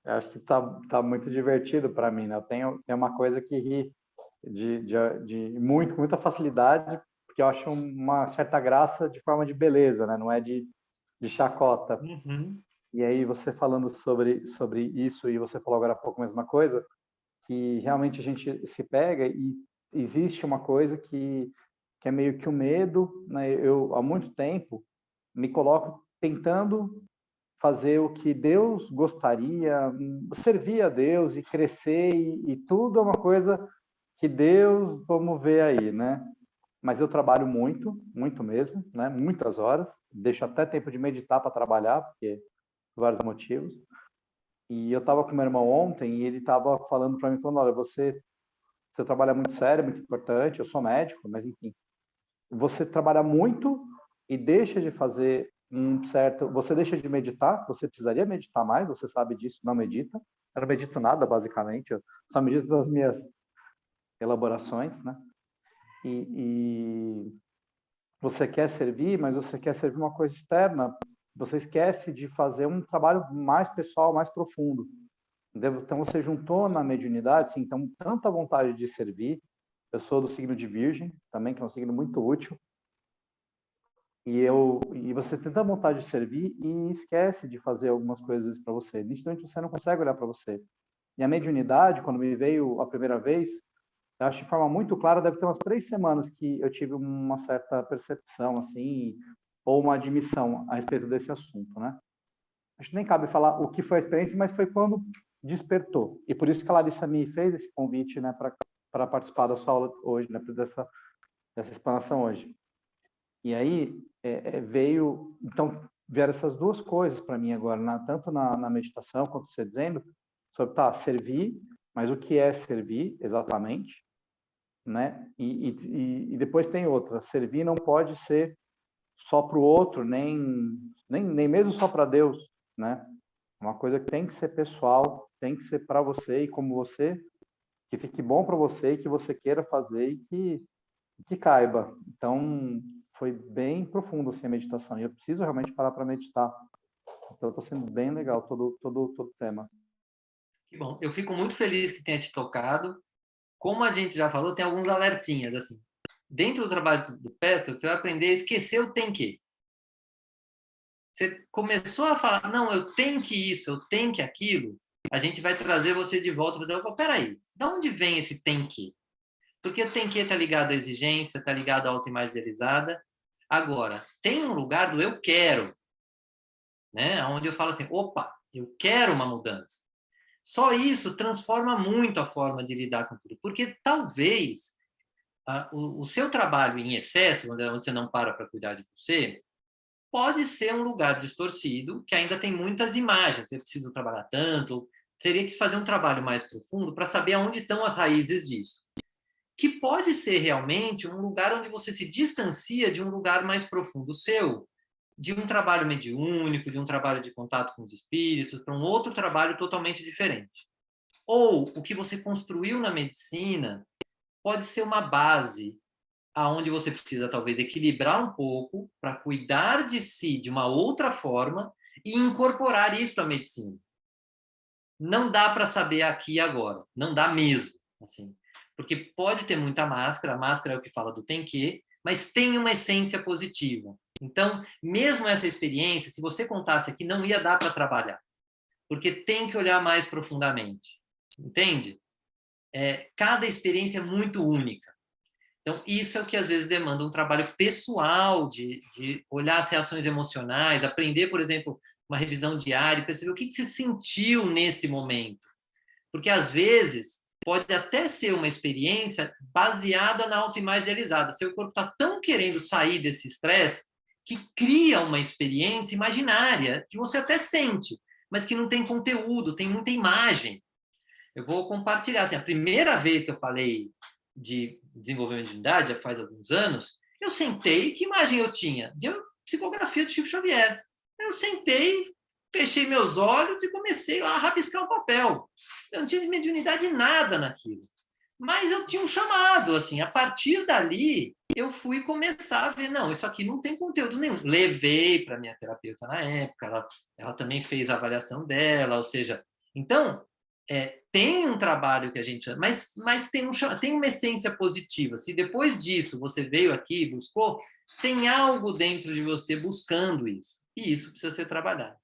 eu acho que tá muito divertido para mim, né? Eu tenho uma coisa que ri de muita facilidade, porque eu acho uma certa graça de forma de beleza, né? Não é de chacota. Uhum. E aí, você falando sobre isso, e você falou agora há pouco a mesma coisa, que realmente a gente se pega e existe uma coisa que é meio que o medo, né? Eu, há muito tempo, me coloco tentando fazer o que Deus gostaria, servir a Deus e crescer, e tudo é uma coisa que Deus, vamos ver aí, né? Mas eu trabalho muito, muito mesmo, né? Muitas horas, deixo até tempo de meditar para trabalhar, porque por vários motivos. E eu estava com meu irmão ontem e ele estava falando para mim, falando, olha, você trabalha muito sério, muito importante, eu sou médico, mas enfim, você trabalha muito e deixa de fazer você deixa de meditar, você precisaria meditar mais, você sabe disso, não medita. Eu não medito nada, basicamente, eu só medito das minhas elaborações, né? E você quer servir, mas você quer servir uma coisa externa, você esquece de fazer um trabalho mais pessoal, mais profundo. Então, você juntou na mediunidade, sim, então, tanta vontade de servir. Eu sou do signo de Virgem, também, que é um signo muito útil. E você tem tanta vontade de servir e esquece de fazer algumas coisas para você. Nitidamente, você não consegue olhar para você. E a mediunidade, quando me veio a primeira vez, eu acho de forma muito clara, deve ter umas 3 semanas que eu tive uma certa percepção, assim, ou uma admissão a respeito desse assunto, né? Acho que nem cabe falar o que foi a experiência, mas foi quando despertou. E por isso que a Larissa me fez esse convite, né, para participar da sua aula hoje, né, dessa explanação hoje. E aí então vieram essas duas coisas para mim agora, tanto na meditação quanto você dizendo sobre servir, mas o que é servir exatamente, né? E depois tem outra, servir não pode ser só para o outro, nem mesmo só para Deus, né? Uma coisa que tem que ser pessoal, tem que ser para você e como você, que fique bom para você e que você queira fazer e que caiba. Então, foi bem profundo assim, a meditação. E eu preciso realmente parar para meditar. Então, está sendo bem legal todo o tema. Que bom. Eu fico muito feliz que tenha te tocado. Como a gente já falou, tem alguns alertinhas. Assim. Dentro do trabalho do Petro, você vai aprender a esquecer o tem que. Você começou a falar, não, eu tenho que isso, eu tenho que aquilo, a gente vai trazer você de volta e dizer, peraí, de onde vem esse tem que? Porque o tem que está ligado à exigência, está ligado à autoimagem idealizada. Agora, tem um lugar do eu quero, né? Onde eu falo assim, opa, eu quero uma mudança. Só isso transforma muito a forma de lidar com tudo. Porque talvez o seu trabalho em excesso, onde você não para cuidar de você, pode ser um lugar distorcido, que ainda tem muitas imagens. Você precisa trabalhar tanto, teria que fazer um trabalho mais profundo para saber aonde estão as raízes disso. Que pode ser realmente um lugar onde você se distancia de um lugar mais profundo seu, de um trabalho mediúnico, de um trabalho de contato com os espíritos, para um outro trabalho totalmente diferente. Ou o que você construiu na medicina pode ser uma base aonde você precisa talvez equilibrar um pouco para cuidar de si de uma outra forma e incorporar isso à medicina. Não dá para saber aqui e agora, não dá mesmo, assim. Porque pode ter muita máscara, a máscara é o que fala do tem que, mas tem uma essência positiva. Então, mesmo essa experiência, se você contasse aqui, não ia dar para trabalhar, porque tem que olhar mais profundamente, entende? Cada experiência é muito única. Então, isso é o que às vezes demanda um trabalho pessoal de olhar as reações emocionais, aprender, por exemplo, uma revisão diária, perceber o que você sentiu nesse momento. Porque, às vezes, pode até ser uma experiência baseada na autoimagem idealizada. Seu corpo está tão querendo sair desse estresse que cria uma experiência imaginária que você até sente, mas que não tem conteúdo, tem muita imagem. Eu vou compartilhar. Assim, a primeira vez que eu falei de desenvolvimento de mediunidade, já faz alguns anos, eu sentei, que imagem eu tinha? De psicografia do Chico Xavier. Eu sentei, fechei meus olhos e comecei lá a rabiscar o papel. Eu não tinha mediunidade nada naquilo. Mas eu tinha um chamado, assim, a partir dali, eu fui começar a ver, não, isso aqui não tem conteúdo nenhum. Levei para minha terapeuta na época, ela também fez a avaliação dela, ou seja, então, tem um trabalho que a gente... Mas tem uma essência positiva. Se depois disso você veio aqui e buscou, tem algo dentro de você buscando isso. E isso precisa ser trabalhado.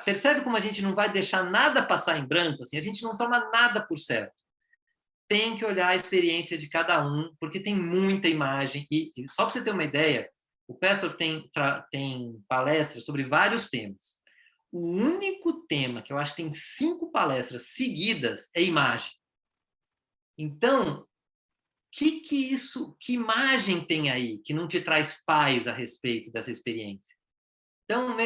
Percebe como a gente não vai deixar nada passar em branco? Assim, a gente não toma nada por certo. Tem que olhar a experiência de cada um, porque tem muita imagem. E só para você ter uma ideia, o Pestor tem palestras sobre vários temas. O único tema que eu acho que tem 5 palestras seguidas é imagem. Então, que imagem tem aí que não te traz paz a respeito dessa experiência? Então,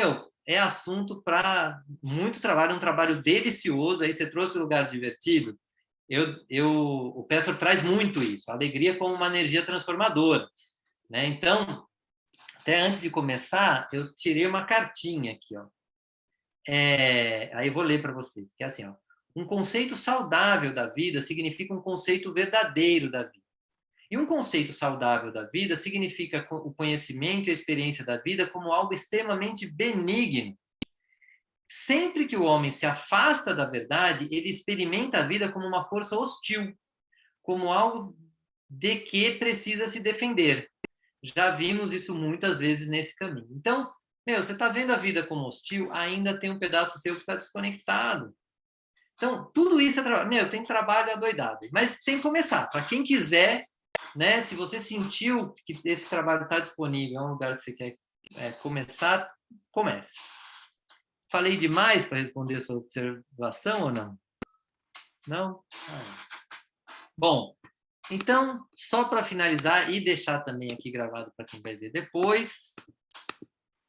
é assunto para muito trabalho, um trabalho delicioso. Aí você trouxe um lugar divertido. O Pestor traz muito isso, a alegria como uma energia transformadora, né? Então, até antes de começar, eu tirei uma cartinha aqui, ó. Aí eu vou ler para vocês, que é assim, ó. Um conceito saudável da vida significa um conceito verdadeiro da vida. E um conceito saudável da vida significa o conhecimento e a experiência da vida como algo extremamente benigno. Sempre que o homem se afasta da verdade, ele experimenta a vida como uma força hostil, como algo de que precisa se defender. Já vimos isso muitas vezes nesse caminho. Então, você está vendo a vida como hostil, ainda tem um pedaço seu que está desconectado. Então, tudo isso é trabalho. Tem trabalho adoidado. Mas tem que começar. Para quem quiser, né, se você sentiu que esse trabalho está disponível, é um lugar que você quer começar, comece. Falei demais para responder essa observação ou não? Não? Bom, então, só para finalizar e deixar também aqui gravado para quem vai ver depois,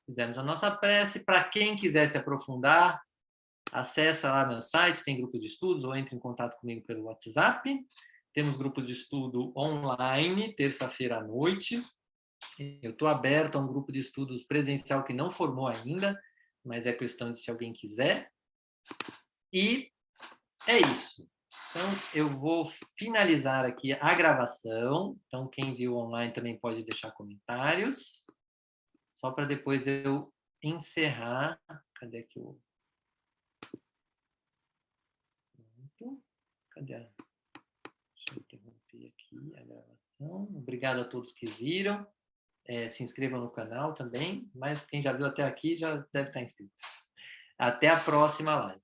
fizemos a nossa prece. Para quem quiser se aprofundar, acessa lá meu site, tem grupo de estudos, ou entre em contato comigo pelo WhatsApp. Temos grupo de estudo online, terça-feira à noite. Eu estou aberto a um grupo de estudos presencial que não formou ainda, mas é questão de se alguém quiser. E é isso. Então, eu vou finalizar aqui a gravação. Então, quem viu online também pode deixar comentários. Só para depois eu encerrar. Cadê aqui o... Cadê? Deixa eu interromper aqui a gravação. Obrigado a todos que viram. Se inscrevam no canal também, mas quem já viu até aqui já deve estar inscrito. Até a próxima live.